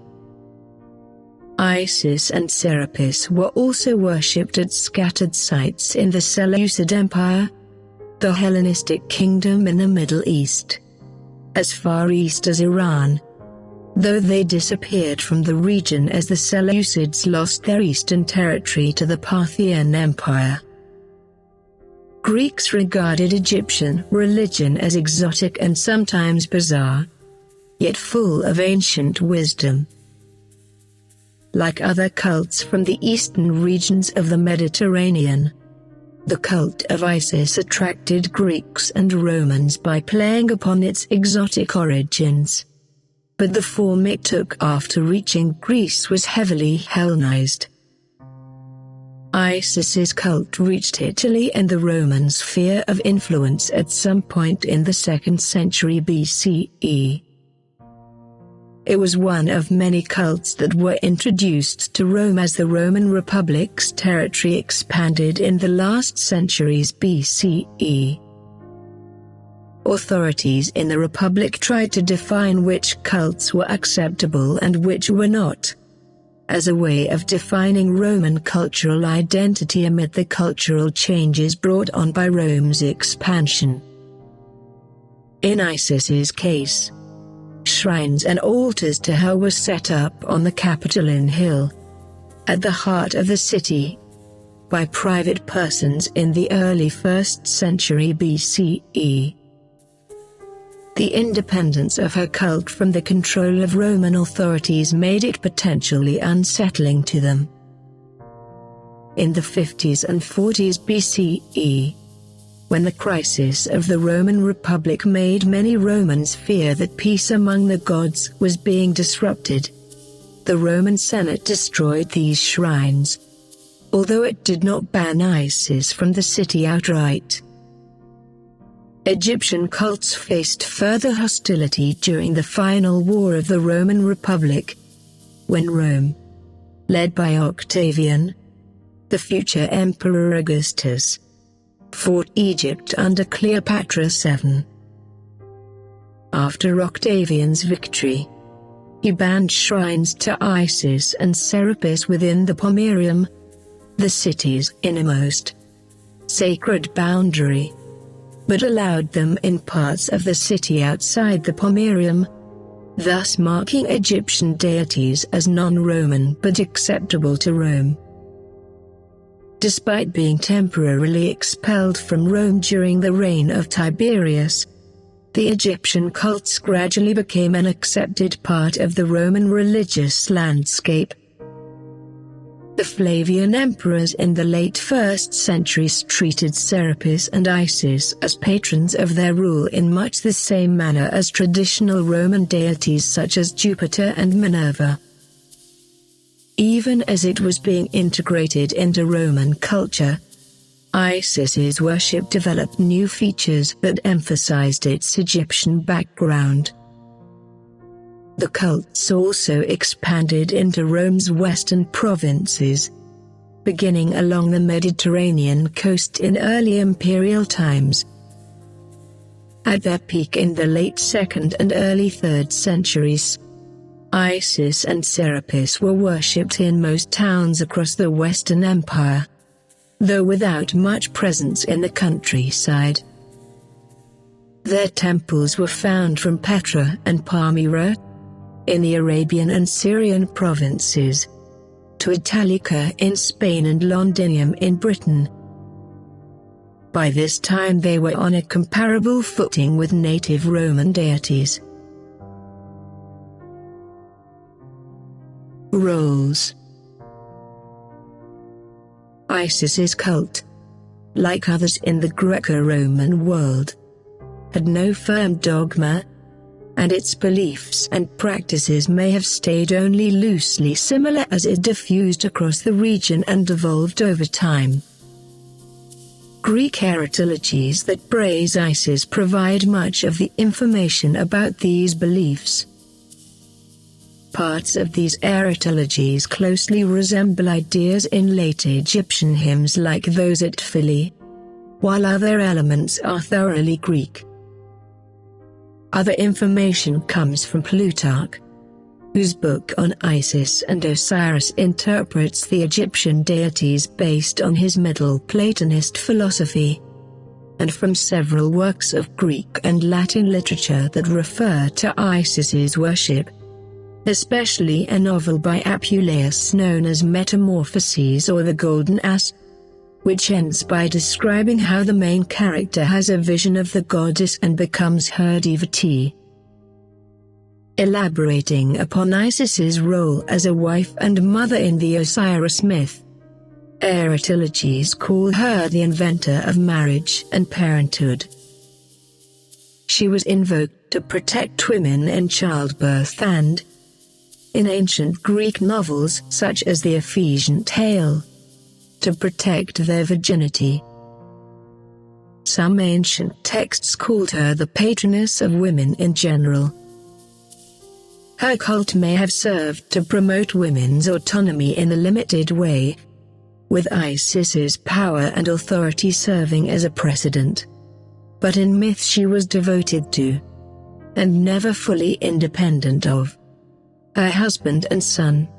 Isis and Serapis were also worshipped at scattered sites in the Seleucid Empire, the Hellenistic kingdom in the Middle East, as far east as Iran, though they disappeared from the region as the Seleucids lost their eastern territory to the Parthian Empire. Greeks regarded Egyptian religion as exotic and sometimes bizarre, yet full of ancient wisdom. Like other cults from the eastern regions of the Mediterranean, the cult of Isis attracted Greeks and Romans by playing upon its exotic origins. But the form it took after reaching Greece was heavily Hellenized. Isis's cult reached Italy and the Roman sphere of influence at some point in the 2nd century BCE. It was one of many cults that were introduced to Rome as the Roman Republic's territory expanded in the last centuries BCE. Authorities in the Republic tried to define which cults were acceptable and which were not, as a way of defining Roman cultural identity amid the cultural changes brought on by Rome's expansion. In Isis's case, shrines and altars to her were set up on the Capitoline Hill, at the heart of the city, by private persons in the early 1st century BCE. The independence of her cult from the control of Roman authorities made it potentially unsettling to them. In the 50s and 40s BCE, when the crisis of the Roman Republic made many Romans fear that peace among the gods was being disrupted, the Roman Senate destroyed these shrines, although it did not ban Isis from the city outright. Egyptian cults faced further hostility during the final war of the Roman Republic, when Rome, led by Octavian, the future Emperor Augustus, fought Egypt under Cleopatra VII. After Octavian's victory, he banned shrines to Isis and Serapis within the Pomerium, the city's innermost sacred boundary, but allowed them in parts of the city outside the Pomerium, thus marking Egyptian deities as non-Roman but acceptable to Rome. Despite being temporarily expelled from Rome during the reign of Tiberius, the Egyptian cults gradually became an accepted part of the Roman religious landscape. The Flavian emperors in the late 1st centuries treated Serapis and Isis as patrons of their rule in much the same manner as traditional Roman deities such as Jupiter and Minerva. Even as it was being integrated into Roman culture, Isis's worship developed new features that emphasized its Egyptian background. The cults also expanded into Rome's western provinces, beginning along the Mediterranean coast in early imperial times. At their peak in the late 2nd and early 3rd centuries, Isis and Serapis were worshipped in most towns across the Western Empire, though without much presence in the countryside. Their temples were found from Petra and Palmyra, in the Arabian and Syrian provinces, to Italica in Spain and Londinium in Britain. By this time they were on a comparable footing with native Roman deities. Roles. Isis's cult, like others in the Greco-Roman world, had no firm dogma, and its beliefs and practices may have stayed only loosely similar as it diffused across the region and evolved over time. Greek heretiologies that praise Isis provide much of the information about these beliefs. Parts of these heretiologies closely resemble ideas in late Egyptian hymns like those at Philly, while other elements are thoroughly Greek. Other information comes from Plutarch, whose book on Isis and Osiris interprets the Egyptian deities based on his Middle Platonist philosophy, and from several works of Greek and Latin literature that refer to Isis's worship, especially a novel by Apuleius known as Metamorphoses or The Golden Ass, which ends by describing how the main character has a vision of the goddess and becomes her devotee. Elaborating upon Isis's role as a wife and mother in the Osiris myth, heretiologies call her the inventor of marriage and parenthood. She was invoked to protect women in childbirth and, in ancient Greek novels such as the Ephesian tale, to protect their virginity. Some ancient texts called her the patroness of women in general. Her cult may have served to promote women's autonomy in a limited way, with Isis's power and authority serving as a precedent. But in myth she was devoted to, and never fully independent of, her husband and son.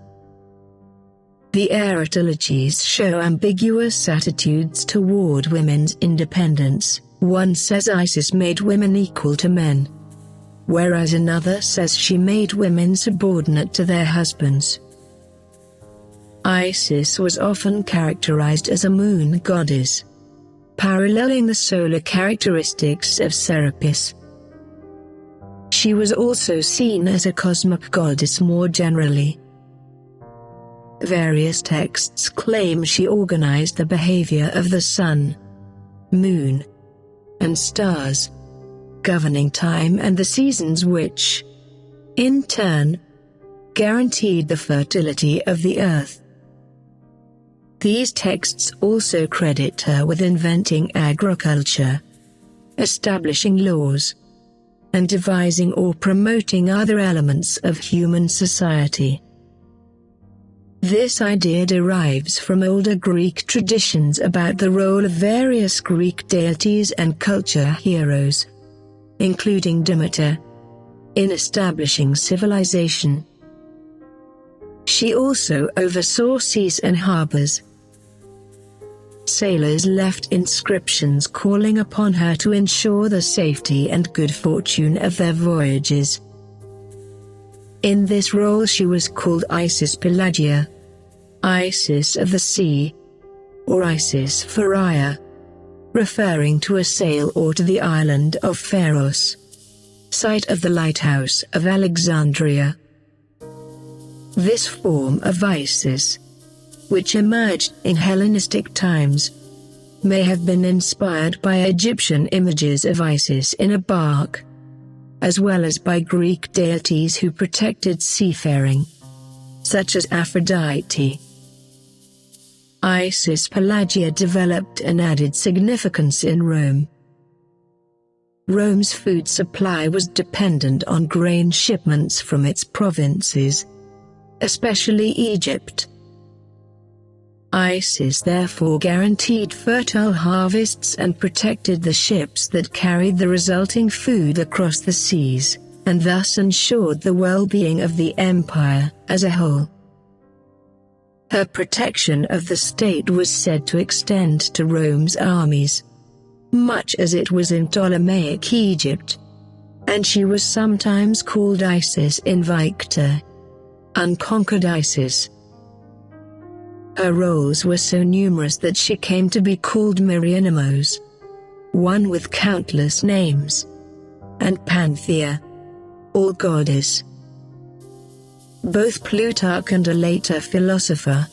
The heretiologies show ambiguous attitudes toward women's independence. One says Isis made women equal to men, whereas another says she made women subordinate to their husbands. Isis was often characterized as a moon goddess, paralleling the solar characteristics of Serapis. She was also seen as a cosmic goddess more generally. Various texts claim she organized the behavior of the sun, moon, and stars, governing time and the seasons which, in turn, guaranteed the fertility of the earth. These texts also credit her with inventing agriculture, establishing laws, and devising or promoting other elements of human society. This idea derives from older Greek traditions about the role of various Greek deities and culture heroes, including Demeter, in establishing civilization. She also oversaw seas and harbors. Sailors left inscriptions calling upon her to ensure the safety and good fortune of their voyages. In this role she was called Isis Pelagia, Isis of the Sea, or Isis Pharia, referring to a sail or to the island of Pharos, site of the lighthouse of Alexandria. This form of Isis, which emerged in Hellenistic times, may have been inspired by Egyptian images of Isis in a bark, as well as by Greek deities who protected seafaring, such as Aphrodite. Isis Pelagia developed an added significance in Rome. Rome's food supply was dependent on grain shipments from its provinces, especially Egypt. Isis therefore guaranteed fertile harvests and protected the ships that carried the resulting food across the seas, and thus ensured the well-being of the empire as a whole. Her protection of the state was said to extend to Rome's armies, much as it was in Ptolemaic Egypt, and she was sometimes called Isis Invicta, unconquered Isis. Her roles were so numerous that she came to be called Myrianemos, one with countless names, and Panthea, or goddess. Both Plutarch and a later philosopher,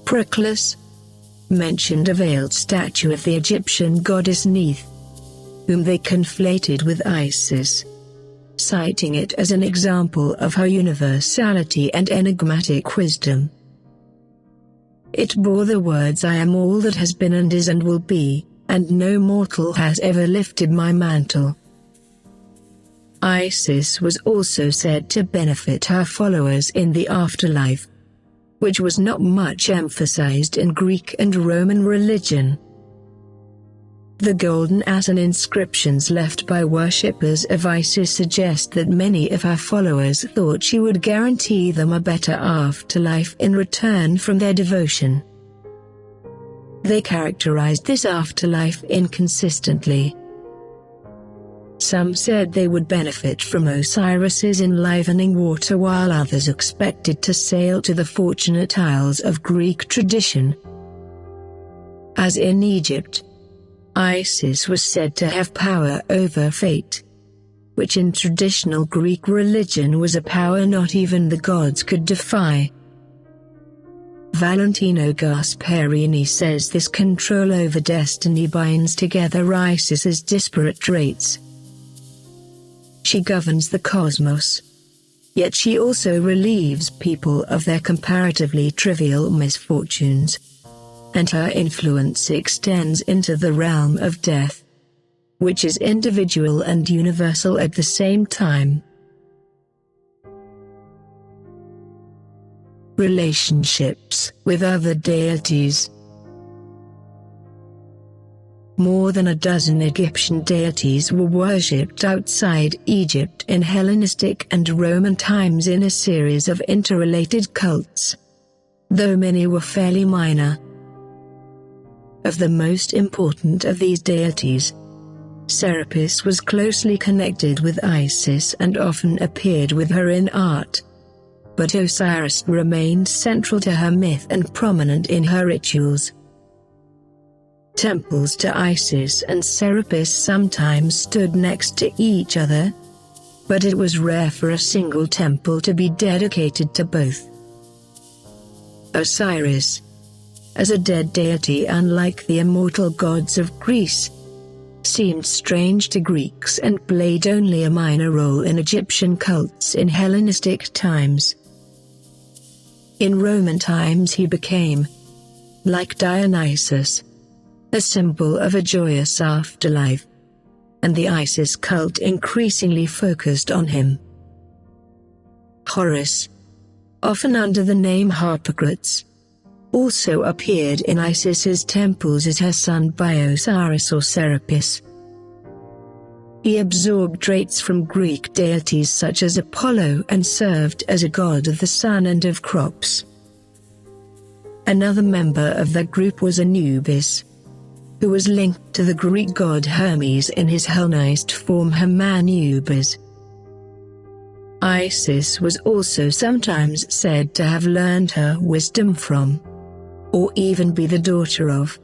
Proclus, mentioned a veiled statue of the Egyptian goddess Neith, whom they conflated with Isis, citing it as an example of her universality and enigmatic wisdom. It bore the words, "I am all that has been and is and will be, and no mortal has ever lifted my mantle." Isis was also said to benefit her followers in the afterlife, which was not much emphasized in Greek and Roman religion. The golden Aten inscriptions left by worshippers of Isis suggest that many of her followers thought she would guarantee them a better afterlife in return from their devotion. They characterized this afterlife inconsistently. Some said they would benefit from Osiris's enlivening water, while others expected to sail to the Fortunate Isles of Greek tradition. As in Egypt, Isis was said to have power over fate, which in traditional Greek religion was a power not even the gods could defy. Valentino Gasparini says this control over destiny binds together Isis's disparate traits. She governs the cosmos, yet she also relieves people of their comparatively trivial misfortunes, and her influence extends into the realm of death, which is individual and universal at the same time. Relationships with other deities. More than a dozen Egyptian deities were worshipped outside Egypt in Hellenistic and Roman times in a series of interrelated cults, though many were fairly minor. Of the most important of these deities, Serapis was closely connected with Isis and often appeared with her in art. But Osiris remained central to her myth and prominent in her rituals. Temples to Isis and Serapis sometimes stood next to each other, but it was rare for a single temple to be dedicated to both. Osiris, as a dead deity unlike the immortal gods of Greece, seemed strange to Greeks and played only a minor role in Egyptian cults in Hellenistic times. In Roman times he became, like Dionysus, a symbol of a joyous afterlife, and the Isis cult increasingly focused on him. Horus, often under the name Harpocrates, also appeared in Isis's temples as her son by Osiris or Serapis. He absorbed traits from Greek deities such as Apollo and served as a god of the sun and of crops. Another member of that group was Anubis, who was linked to the Greek god Hermes in his Hellenized form Hermanubis. Isis was also sometimes said to have learned her wisdom from, or even be the daughter of,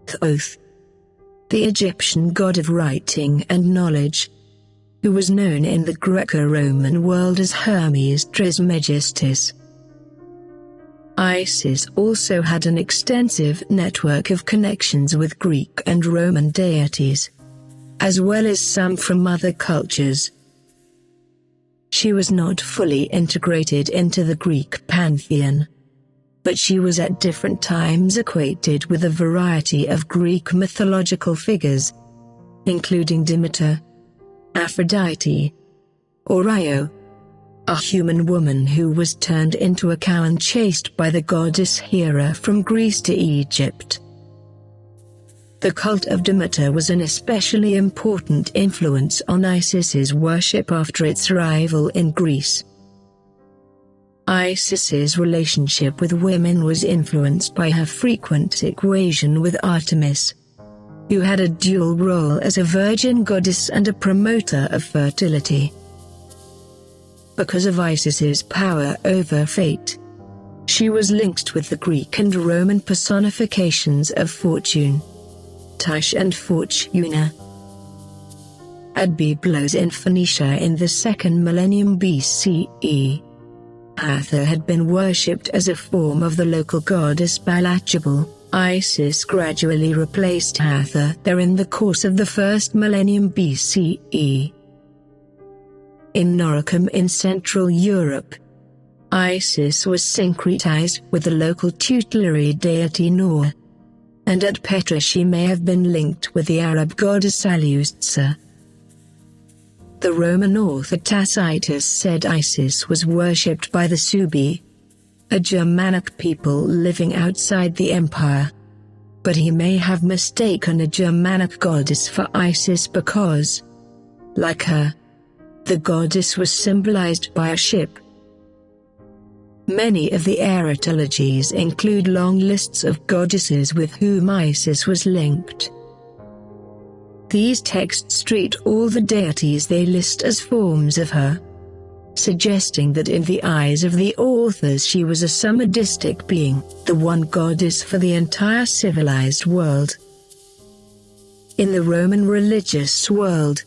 Thoth, the Egyptian god of writing and knowledge, who was known in the Greco-Roman world as Hermes Trismegistus. Isis also had an extensive network of connections with Greek and Roman deities, as well as some from other cultures. She was not fully integrated into the Greek pantheon, but she was at different times equated with a variety of Greek mythological figures, including Demeter, Aphrodite, or Io, a human woman who was turned into a cow and chased by the goddess Hera from Greece to Egypt. The cult of Demeter was an especially important influence on Isis's worship after its arrival in Greece. Isis's relationship with women was influenced by her frequent equation with Artemis, who had a dual role as a virgin goddess and a promoter of fertility. Because of Isis's power over fate, she was linked with the Greek and Roman personifications of fortune, Tyche and Fortuna. At Byblos in Phoenicia in the 2nd millennium BCE, Hathor had been worshipped as a form of the local goddess Balacherbal. Isis gradually replaced Hathor there in the course of the 1st millennium BCE. In Noricum in Central Europe, Isis was syncretized with the local tutelary deity Nor, and at Petra she may have been linked with the Arab goddess Alusta. The Roman author Tacitus said Isis was worshipped by the Suebi, a Germanic people living outside the empire, but he may have mistaken a Germanic goddess for Isis because, like her, the goddess was symbolized by a ship. Many of the erytologies include long lists of goddesses with whom Isis was linked. These texts treat all the deities they list as forms of her, suggesting that in the eyes of the authors she was a summadistic being, the one goddess for the entire civilized world. In the Roman religious world,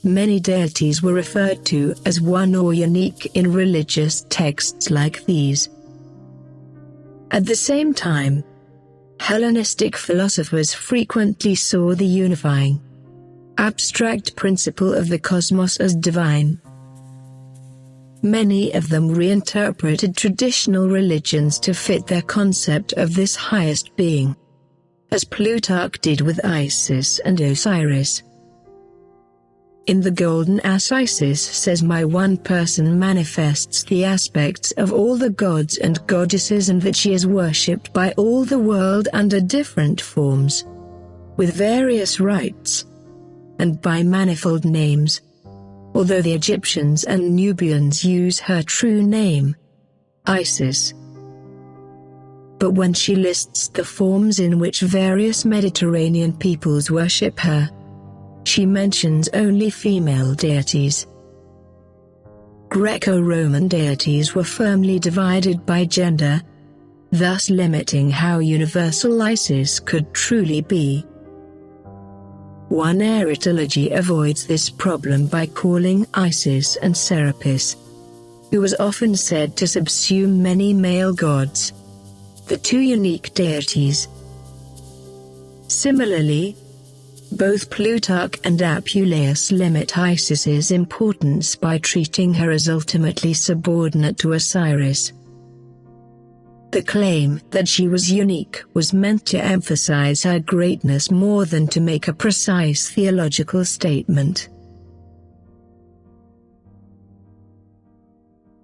many deities were referred to as one or unique in religious texts like these. At the same time, Hellenistic philosophers frequently saw the unifying, abstract principle of the cosmos as divine. Many of them reinterpreted traditional religions to fit their concept of this highest being, as Plutarch did with Isis and Osiris. In the Golden Ass, Isis says, "My one person manifests the aspects of all the gods and goddesses, and that she is worshipped by all the world under different forms, with various rites, and by manifold names, although the Egyptians and Nubians use her true name, Isis. But when she lists the forms in which various Mediterranean peoples worship her, she mentions only female deities." Greco-Roman deities were firmly divided by gender, thus limiting how universal Isis could truly be. One erytology avoids this problem by calling Isis and Serapis, who was often said to subsume many male gods, the two unique deities. Similarly, both Plutarch and Apuleius limit Isis's importance by treating her as ultimately subordinate to Osiris. The claim that she was unique was meant to emphasize her greatness more than to make a precise theological statement.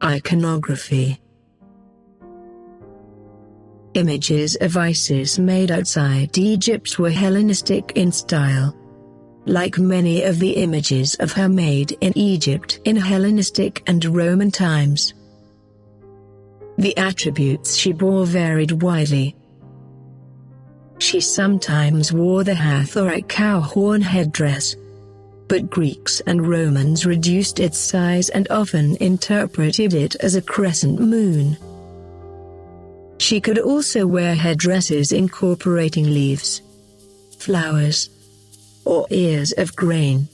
Iconography. Images of Isis made outside Egypt were Hellenistic in style, like many of the images of her made in Egypt in Hellenistic and Roman times. The attributes she bore varied widely. She sometimes wore the Hathoric cow horn headdress, but Greeks and Romans reduced its size and often interpreted it as a crescent moon. She could also wear headdresses incorporating leaves, flowers, or ears of grain.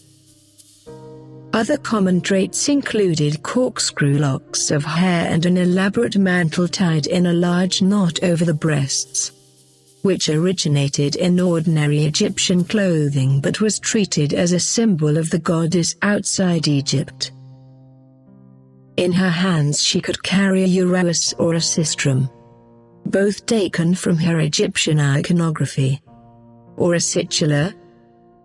Other common traits included corkscrew locks of hair and an elaborate mantle tied in a large knot over the breasts, which originated in ordinary Egyptian clothing but was treated as a symbol of the goddess outside Egypt. In her hands she could carry a uraeus or a sistrum, both taken from her Egyptian iconography, or a situla,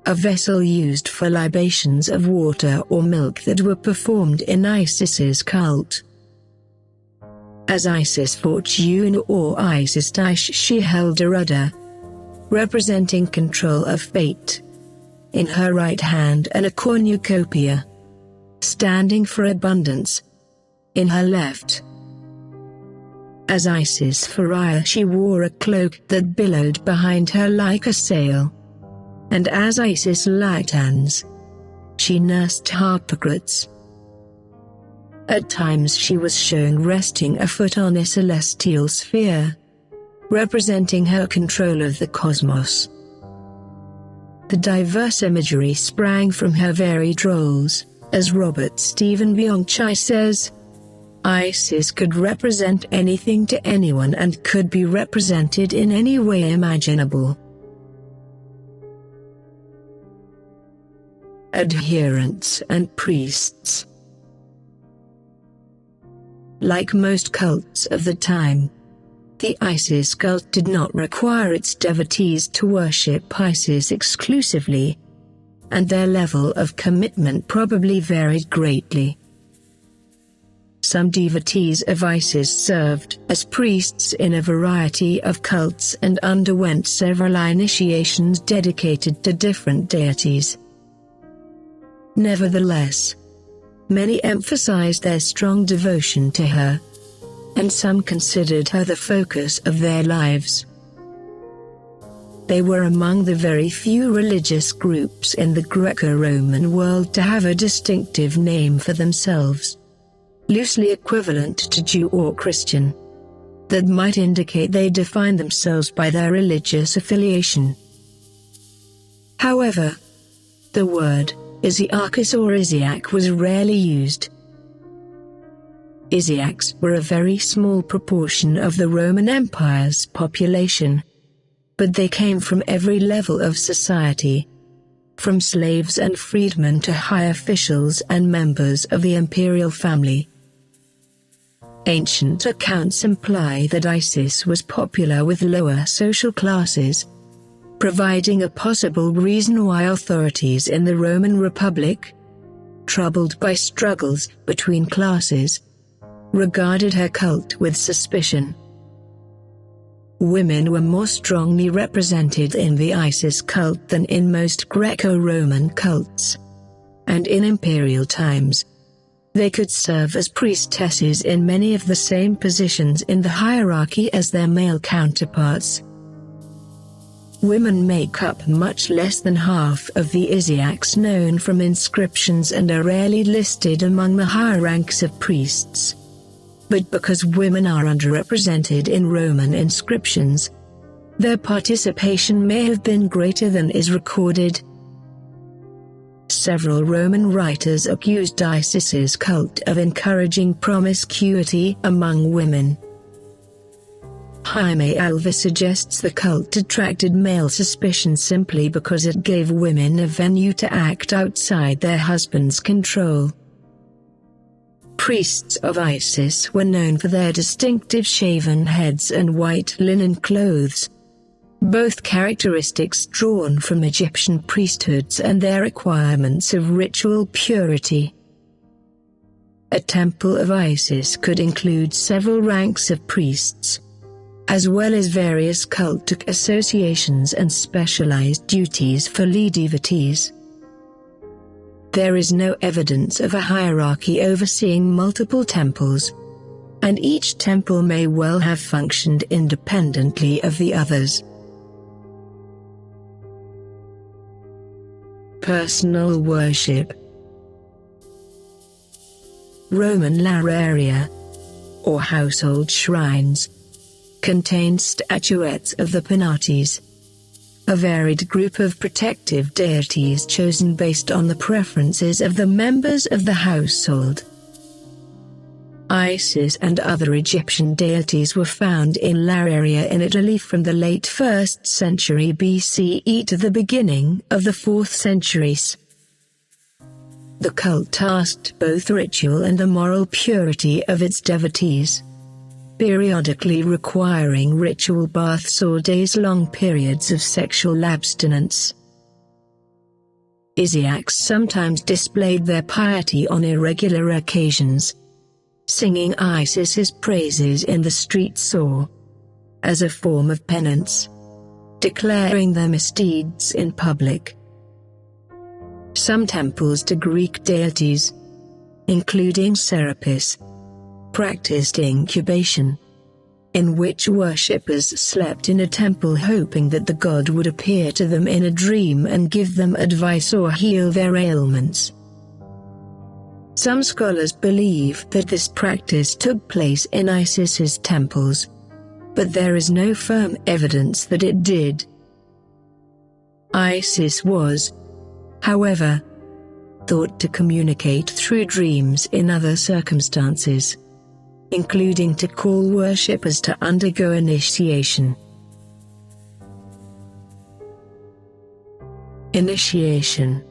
a vessel used for libations of water or milk that were performed in Isis's cult. As Isis Fortune or Isis Tyche, she held a rudder, representing control of fate, in her right hand, and a cornucopia, standing for abundance, in her left. As Isis Phariah, she wore a cloak that billowed behind her like a sail, and as Isis Lactans, she nursed harpocrates. At times she was shown resting a foot on a celestial sphere, representing her control of the cosmos. The diverse imagery sprang from her varied roles, as Robert Stephen Bianchi says, Isis could represent anything to anyone and could be represented in any way imaginable. Adherents and priests. Like most cults of the time, the Isis cult did not require its devotees to worship Isis exclusively, and their level of commitment probably varied greatly. Some devotees of Isis served as priests in a variety of cults and underwent several initiations dedicated to different deities. Nevertheless, many emphasized their strong devotion to her, and some considered her the focus of their lives. They were among the very few religious groups in the Greco-Roman world to have a distinctive name for themselves, loosely equivalent to Jew or Christian, that might indicate they define themselves by their religious affiliation. However, the word Isiarchus or Isiac was rarely used. Isiacs were a very small proportion of the Roman Empire's population, but they came from every level of society, from slaves and freedmen to high officials and members of the imperial family. Ancient accounts imply that Isis was popular with lower social classes, providing a possible reason why authorities in the Roman Republic, troubled by struggles between classes, regarded her cult with suspicion. Women were more strongly represented in the Isis cult than in most Greco-Roman cults, and in imperial times, they could serve as priestesses in many of the same positions in the hierarchy as their male counterparts. Women make up much less than half of the Isiacs known from inscriptions and are rarely listed among the higher ranks of priests. But because women are underrepresented in Roman inscriptions, their participation may have been greater than is recorded. Several Roman writers accused Isis's cult of encouraging promiscuity among women. Jaime Alva suggests the cult attracted male suspicion simply because it gave women a venue to act outside their husband's control. Priests of Isis were known for their distinctive shaven heads and white linen clothes, both characteristics drawn from Egyptian priesthoods and their requirements of ritual purity. A temple of Isis could include several ranks of priests, as well as various cultic associations and specialized duties for lead devotees. There is no evidence of a hierarchy overseeing multiple temples, and each temple may well have functioned independently of the others. Personal worship. Roman lararia, or household shrines, contained statuettes of the Penates, a varied group of protective deities chosen based on the preferences of the members of the household. Isis and other Egyptian deities were found in Laria in Italy from the late 1st century BCE to the beginning of the 4th century. The cult tasked both ritual and the moral purity of its devotees, periodically requiring ritual baths or days-long periods of sexual abstinence. Isiacs sometimes displayed their piety on irregular occasions, singing Isis's praises in the streets or, as a form of penance, declaring their misdeeds in public. Some temples to Greek deities, including Serapis, practiced incubation, in which worshippers slept in a temple hoping that the god would appear to them in a dream and give them advice or heal their ailments. Some scholars believe that this practice took place in Isis's temples, but there is no firm evidence that it did. Isis was, however, thought to communicate through dreams in other circumstances, including to call worshippers to undergo initiation. Initiation.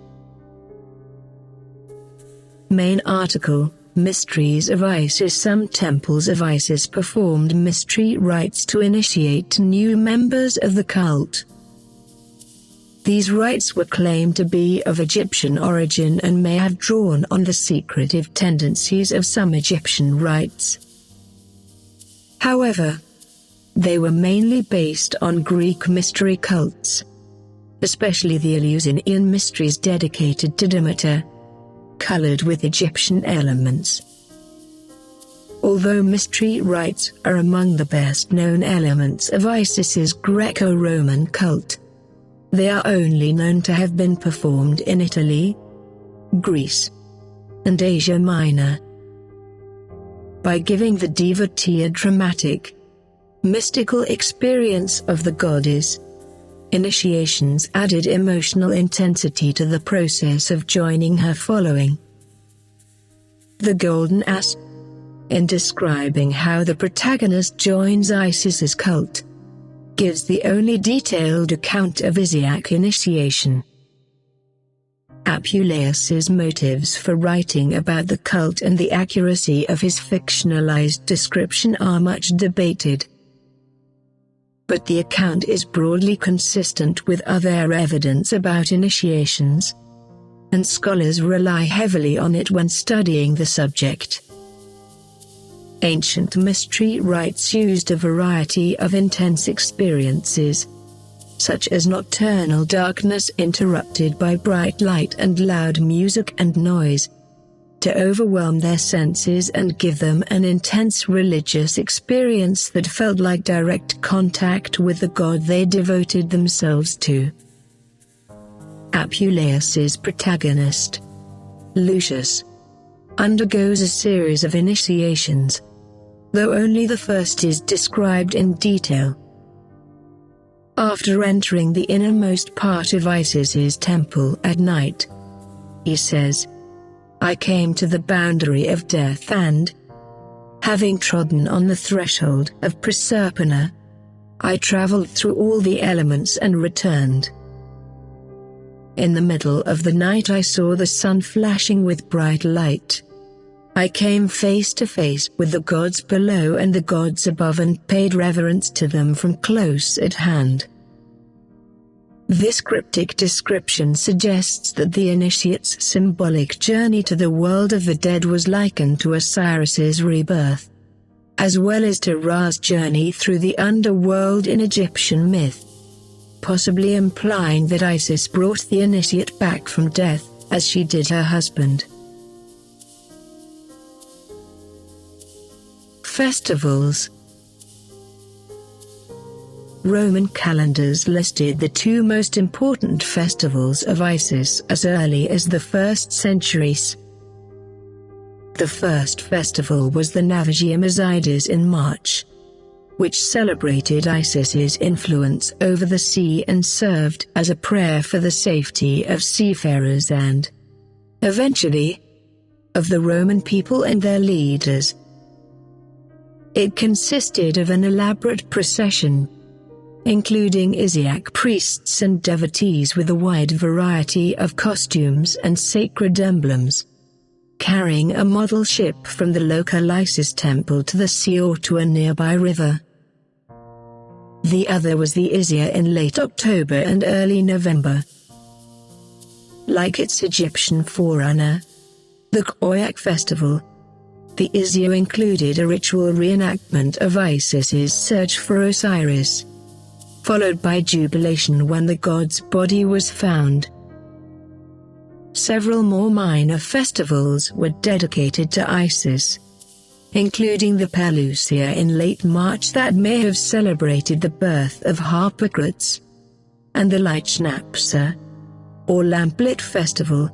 Main article, Mysteries of Isis. Some temples of Isis performed mystery rites to initiate new members of the cult. These rites were claimed to be of Egyptian origin and may have drawn on the secretive tendencies of some Egyptian rites. However, they were mainly based on Greek mystery cults, especially the Eleusinian mysteries dedicated to Demeter, colored with Egyptian elements. Although mystery rites are among the best-known elements of Isis's Greco-Roman cult, they are only known to have been performed in Italy, Greece, and Asia Minor. By giving the devotee a dramatic, mystical experience of the goddess, initiations added emotional intensity to the process of joining her following. The Golden Ass. In describing how the protagonist joins Isis's cult, gives the only detailed account of Isiac initiation. Apuleius's motives for writing about the cult and the accuracy of his fictionalized description are much debated, but the account is broadly consistent with other evidence about initiations, and scholars rely heavily on it when studying the subject. Ancient mystery rites used a variety of intense experiences, such as nocturnal darkness interrupted by bright light and loud music and noise, to overwhelm their senses and give them an intense religious experience that felt like direct contact with the god they devoted themselves to. Apuleius's protagonist, Lucius, undergoes a series of initiations, though only the first is described in detail. After entering the innermost part of Isis's temple at night, he says, "I came to the boundary of death and, having trodden on the threshold of Proserpina, I traveled through all the elements and returned. In the middle of the night I saw the sun flashing with bright light. I came face to face with the gods below and the gods above and paid reverence to them from close at hand." This cryptic description suggests that the initiate's symbolic journey to the world of the dead was likened to Osiris's rebirth, as well as to Ra's journey through the underworld in Egyptian myth, possibly implying that Isis brought the initiate back from death, as she did her husband. Festivals. Roman calendars listed the two most important festivals of Isis as early as the 1st centuries. The first festival was the Navagium Isidis in March, which celebrated Isis's influence over the sea and served as a prayer for the safety of seafarers and, eventually, of the Roman people and their leaders. It consisted of an elaborate procession, including Isiac priests and devotees with a wide variety of costumes and sacred emblems, carrying a model ship from the local Isis temple to the sea or to a nearby river. The other was the Isia in late October and early November. Like its Egyptian forerunner, the Khoiak festival, the Isia included a ritual reenactment of Isis's search for Osiris, followed by jubilation when the god's body was found. Several more minor festivals were dedicated to Isis, including the Pelusia in late March that may have celebrated the birth of Harpocrates, and the Lychnapsa, or Lamplit festival,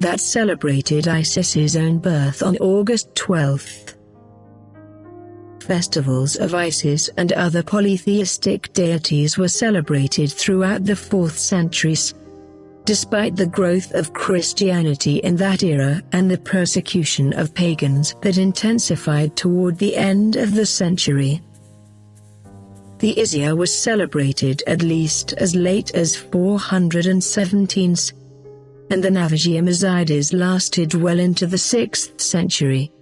that celebrated Isis's own birth on August 12. Festivals of Isis and other polytheistic deities were celebrated throughout the 4th centuries, despite the growth of Christianity in that era and the persecution of pagans that intensified toward the end of the century. The Isia was celebrated at least as late as 417, and the Navagiamizades lasted well into the 6th century.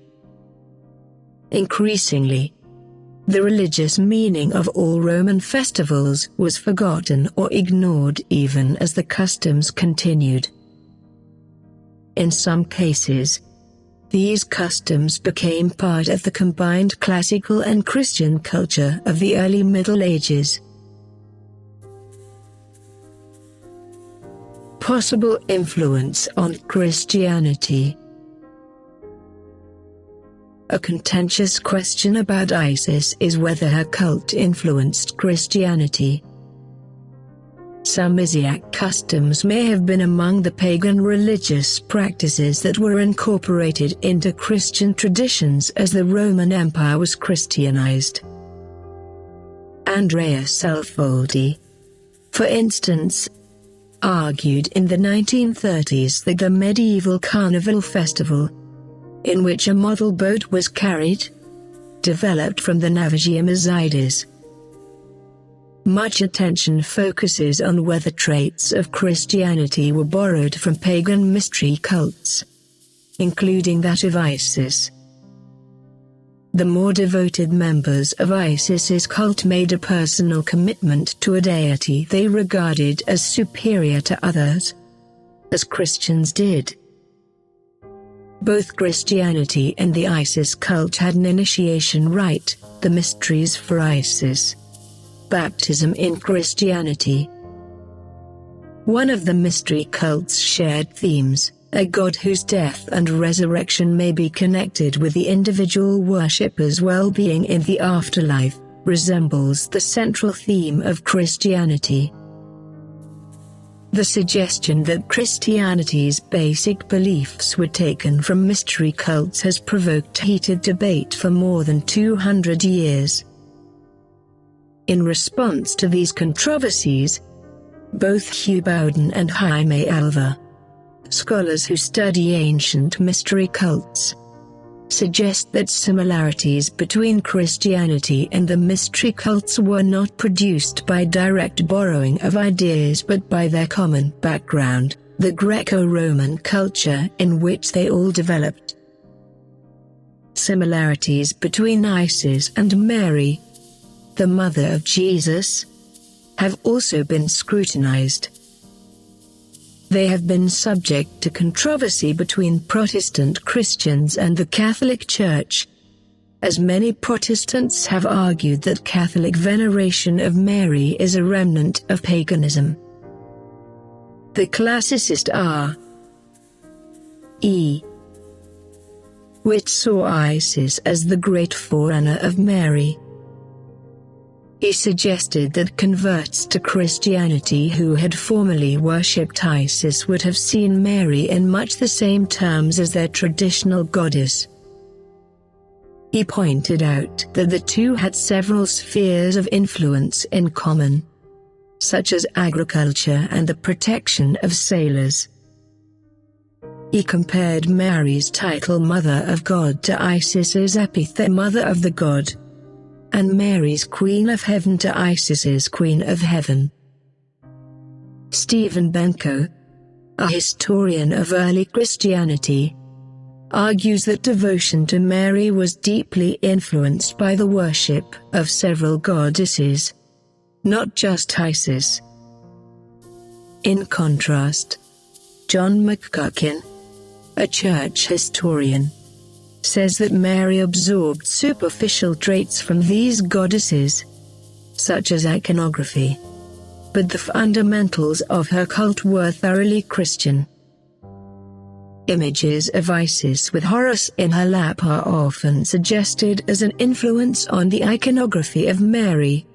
Increasingly, the religious meaning of all Roman festivals was forgotten or ignored even as the customs continued. In some cases, these customs became part of the combined classical and Christian culture of the early Middle Ages. Possible influence on Christianity. A contentious question about Isis is whether her cult influenced Christianity. Some Isiac customs may have been among the pagan religious practices that were incorporated into Christian traditions as the Roman Empire was Christianized. Andrea Salfoldi, for instance, argued in the 1930s that the medieval Carnival festival, in which a model boat was carried, developed from the Navagiamizades. Much attention focuses on whether traits of Christianity were borrowed from pagan mystery cults, including that of Isis. The more devoted members of Isis's cult made a personal commitment to a deity they regarded as superior to others, as Christians did. Both Christianity and the Isis cult had an initiation rite, the mysteries for Isis. Baptism in Christianity. One of the mystery cult's shared themes, a god whose death and resurrection may be connected with the individual worshipper's well-being in the afterlife, resembles the central theme of Christianity. The suggestion that Christianity's basic beliefs were taken from mystery cults has provoked heated debate for more than 200 years. In response to these controversies, both Hugh Bowden and Jaime Alva, scholars who study ancient mystery cults, suggest that similarities between Christianity and the mystery cults were not produced by direct borrowing of ideas but by their common background, the Greco-Roman culture in which they all developed. Similarities between Isis and Mary, the mother of Jesus, have also been scrutinized. They have been subject to controversy between Protestant Christians and the Catholic Church, as many Protestants have argued that Catholic veneration of Mary is a remnant of paganism. The classicist R. E. Witt saw Isis as the great forerunner of Mary. He suggested that converts to Christianity who had formerly worshipped Isis would have seen Mary in much the same terms as their traditional goddess. He pointed out that the two had several spheres of influence in common, such as agriculture and the protection of sailors. He compared Mary's title Mother of God to Isis's epithet Mother of the God, and Mary's Queen of Heaven to Isis's Queen of Heaven. Stephen Benko, a historian of early Christianity, argues that devotion to Mary was deeply influenced by the worship of several goddesses, not just Isis. In contrast, John McCuckin, a church historian, says that Mary absorbed superficial traits from these goddesses, such as iconography, but the fundamentals of her cult were thoroughly Christian. Images of Isis with Horus in her lap are often suggested as an influence on the iconography of Mary,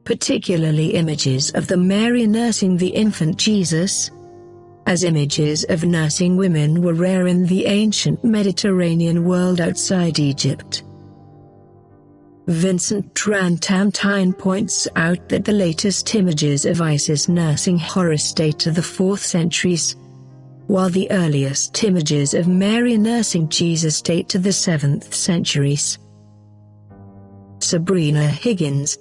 particularly images of the Mary nursing the infant Jesus, as images of nursing women were rare in the ancient Mediterranean world outside Egypt. Vincent Trantantine points out that the latest images of Isis nursing Horus date to the 4th centuries, while the earliest images of Mary nursing Jesus date to the 7th centuries. Sabrina Higgins,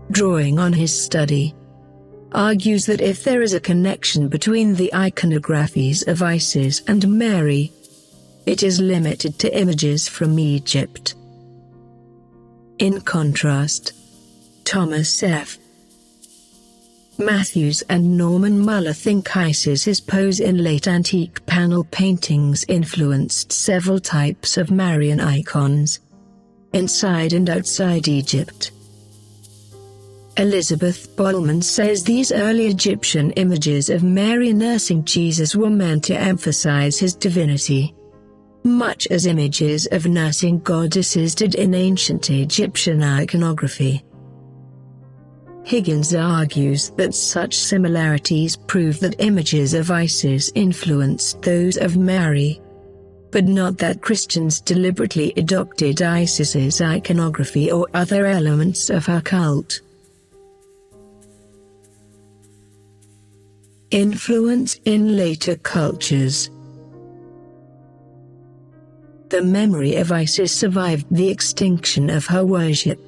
drawing on his study, argues that if there is a connection between the iconographies of Isis and Mary, it is limited to images from Egypt. In contrast, Thomas F. Matthews and Norman Muller think Isis's pose in late antique panel paintings influenced several types of Marian icons, inside and outside Egypt. Elizabeth Bollman says these early Egyptian images of Mary nursing Jesus were meant to emphasize his divinity, much as images of nursing goddesses did in ancient Egyptian iconography. Higgins argues that such similarities prove that images of Isis influenced those of Mary, but not that Christians deliberately adopted Isis's iconography or other elements of her cult. Influence in later cultures. The memory of Isis survived the extinction of her worship.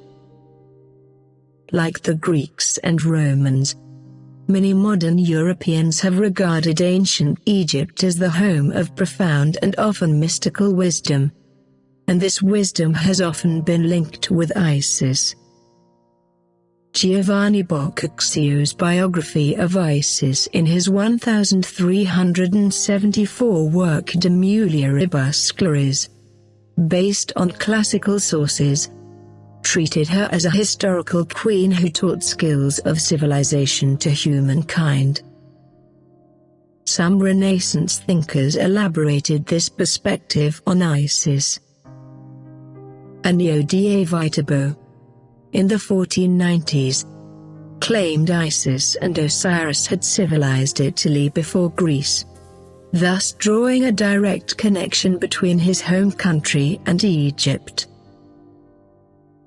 Like the Greeks and Romans, many modern Europeans have regarded ancient Egypt as the home of profound and often mystical wisdom, and this wisdom has often been linked with Isis. Giovanni Boccaccio's biography of Isis in his 1374 work De Mulieribus Claris, based on classical sources, treated her as a historical queen who taught skills of civilization to humankind. Some Renaissance thinkers elaborated this perspective on Isis. Annio di Viterbo, in the 1490s, claimed Isis and Osiris had civilized Italy before Greece, thus drawing a direct connection between his home country and Egypt.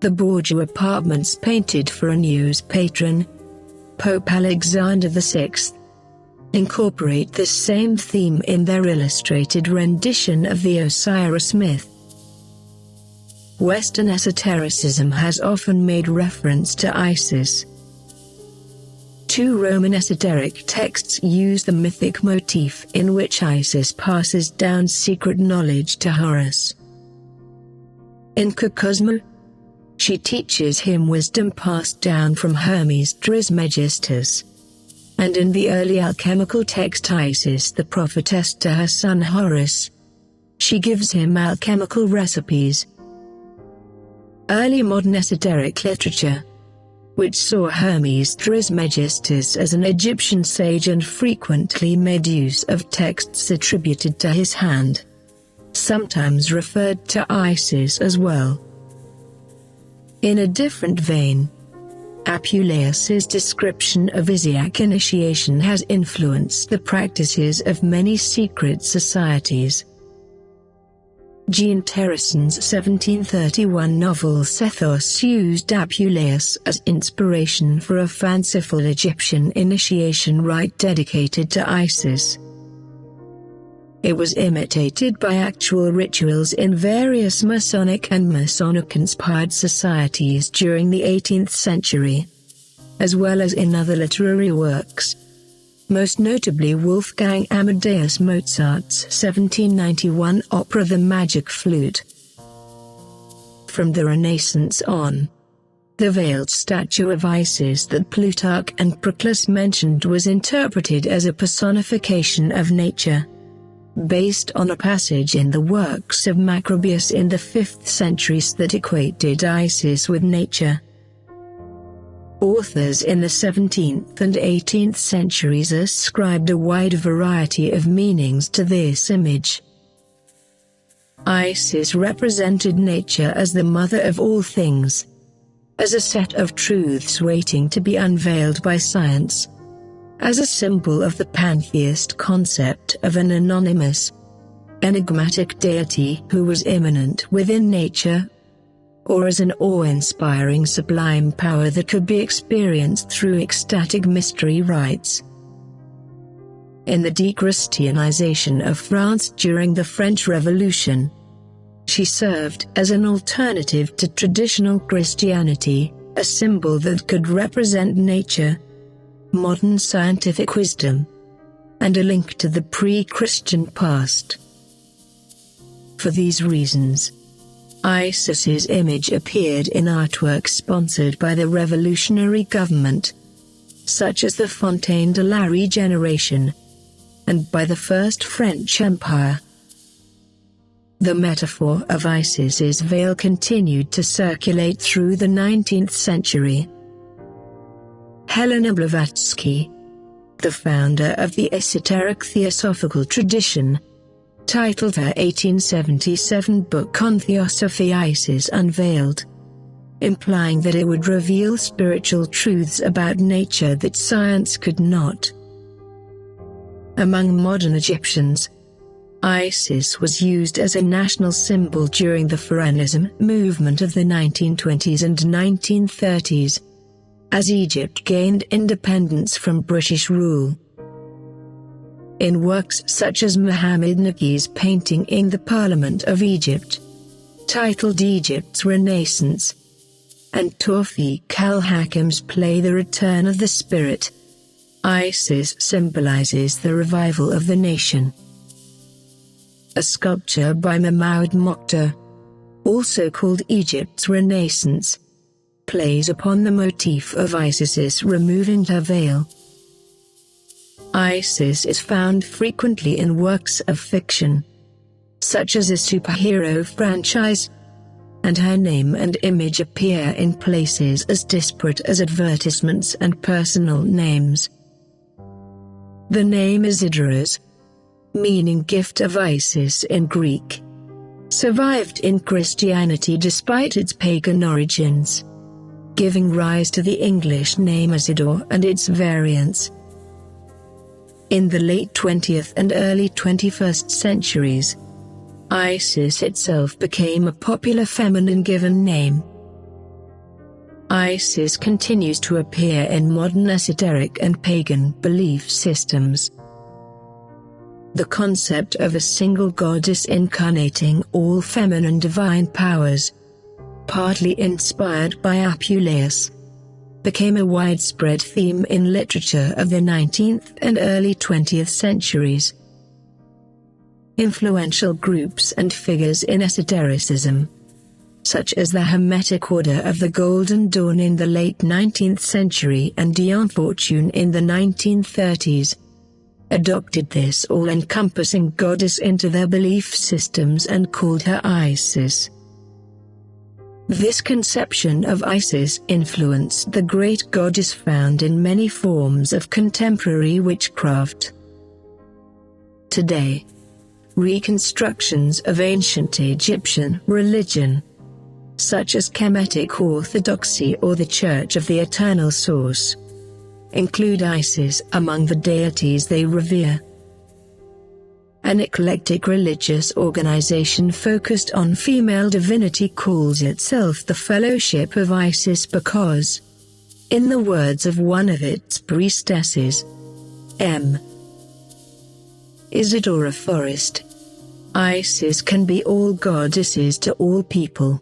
The Borgia apartments painted for Annio's patron, Pope Alexander VI, incorporate this same theme in their illustrated rendition of the Osiris myth. Western esotericism has often made reference to Isis. Two Roman esoteric texts use the mythic motif in which Isis passes down secret knowledge to Horus. In Cosmo, she teaches him wisdom passed down from Hermes Trismegistus. And in the early alchemical text Isis the prophetess to her son Horus, she gives him alchemical recipes. Early modern esoteric literature, which saw Hermes Trismegistus as an Egyptian sage and frequently made use of texts attributed to his hand, sometimes referred to Isis as well. In a different vein, Apuleius's description of Isiac initiation has influenced the practices of many secret societies. Jean Terrason's 1731 novel Sethos used Apuleius as inspiration for a fanciful Egyptian initiation rite dedicated to Isis. It was imitated by actual rituals in various Masonic and Masonic-inspired societies during the 18th century, as well as in other literary works, most notably Wolfgang Amadeus Mozart's 1791 opera The Magic Flute. From the Renaissance on, the veiled statue of Isis that Plutarch and Proclus mentioned was interpreted as a personification of nature, based on a passage in the works of Macrobius in the 5th century that equated Isis with nature. Authors in the 17th and 18th centuries ascribed a wide variety of meanings to this image. Isis represented nature as the mother of all things, as a set of truths waiting to be unveiled by science, as a symbol of the pantheist concept of an anonymous, enigmatic deity who was immanent within nature, or as an awe-inspiring sublime power that could be experienced through ecstatic mystery rites. In the de-Christianization of France during the French Revolution, she served as an alternative to traditional Christianity, a symbol that could represent nature, modern scientific wisdom, and a link to the pre-Christian past. For these reasons, Isis's image appeared in artwork sponsored by the revolutionary government, such as the Fontaine de la Regeneration, and by the First French Empire. The metaphor of Isis's veil continued to circulate through the 19th century. Helena Blavatsky, the founder of the esoteric theosophical tradition, titled her 1877 book on Theosophy Isis Unveiled, implying that it would reveal spiritual truths about nature that science could not. Among modern Egyptians, Isis was used as a national symbol during the Pharaonism movement of the 1920s and 1930s, as Egypt gained independence from British rule. In works such as Muhammad Nagui's painting in the Parliament of Egypt, titled Egypt's Renaissance, and Tawfiq al-Hakim's play The Return of the Spirit, Isis symbolizes the revival of the nation. A sculpture by Mahmoud Mokhtar, also called Egypt's Renaissance, plays upon the motif of Isis removing her veil. Isis is found frequently in works of fiction, such as a superhero franchise, and her name and image appear in places as disparate as advertisements and personal names. The name Isidorus, meaning gift of Isis in Greek, survived in Christianity despite its pagan origins, giving rise to the English name Isidore and its variants. In the late 20th and early 21st centuries, Isis itself became a popular feminine given name. Isis continues to appear in modern esoteric and pagan belief systems. The concept of a single goddess incarnating all feminine divine powers, partly inspired by Apuleius, became a widespread theme in literature of the 19th and early 20th centuries. Influential groups and figures in esotericism, such as the Hermetic Order of the Golden Dawn in the late 19th century and Dion Fortune in the 1930s, adopted this all-encompassing goddess into their belief systems and called her Isis. This conception of Isis influenced the great goddess found in many forms of contemporary witchcraft. Today, reconstructions of ancient Egyptian religion, such as Kemetic Orthodoxy or the Church of the Eternal Source, include Isis among the deities they revere. An eclectic religious organization focused on female divinity calls itself the Fellowship of Isis because, in the words of one of its priestesses, Isidora Forrest, Isis can be all goddesses to all people.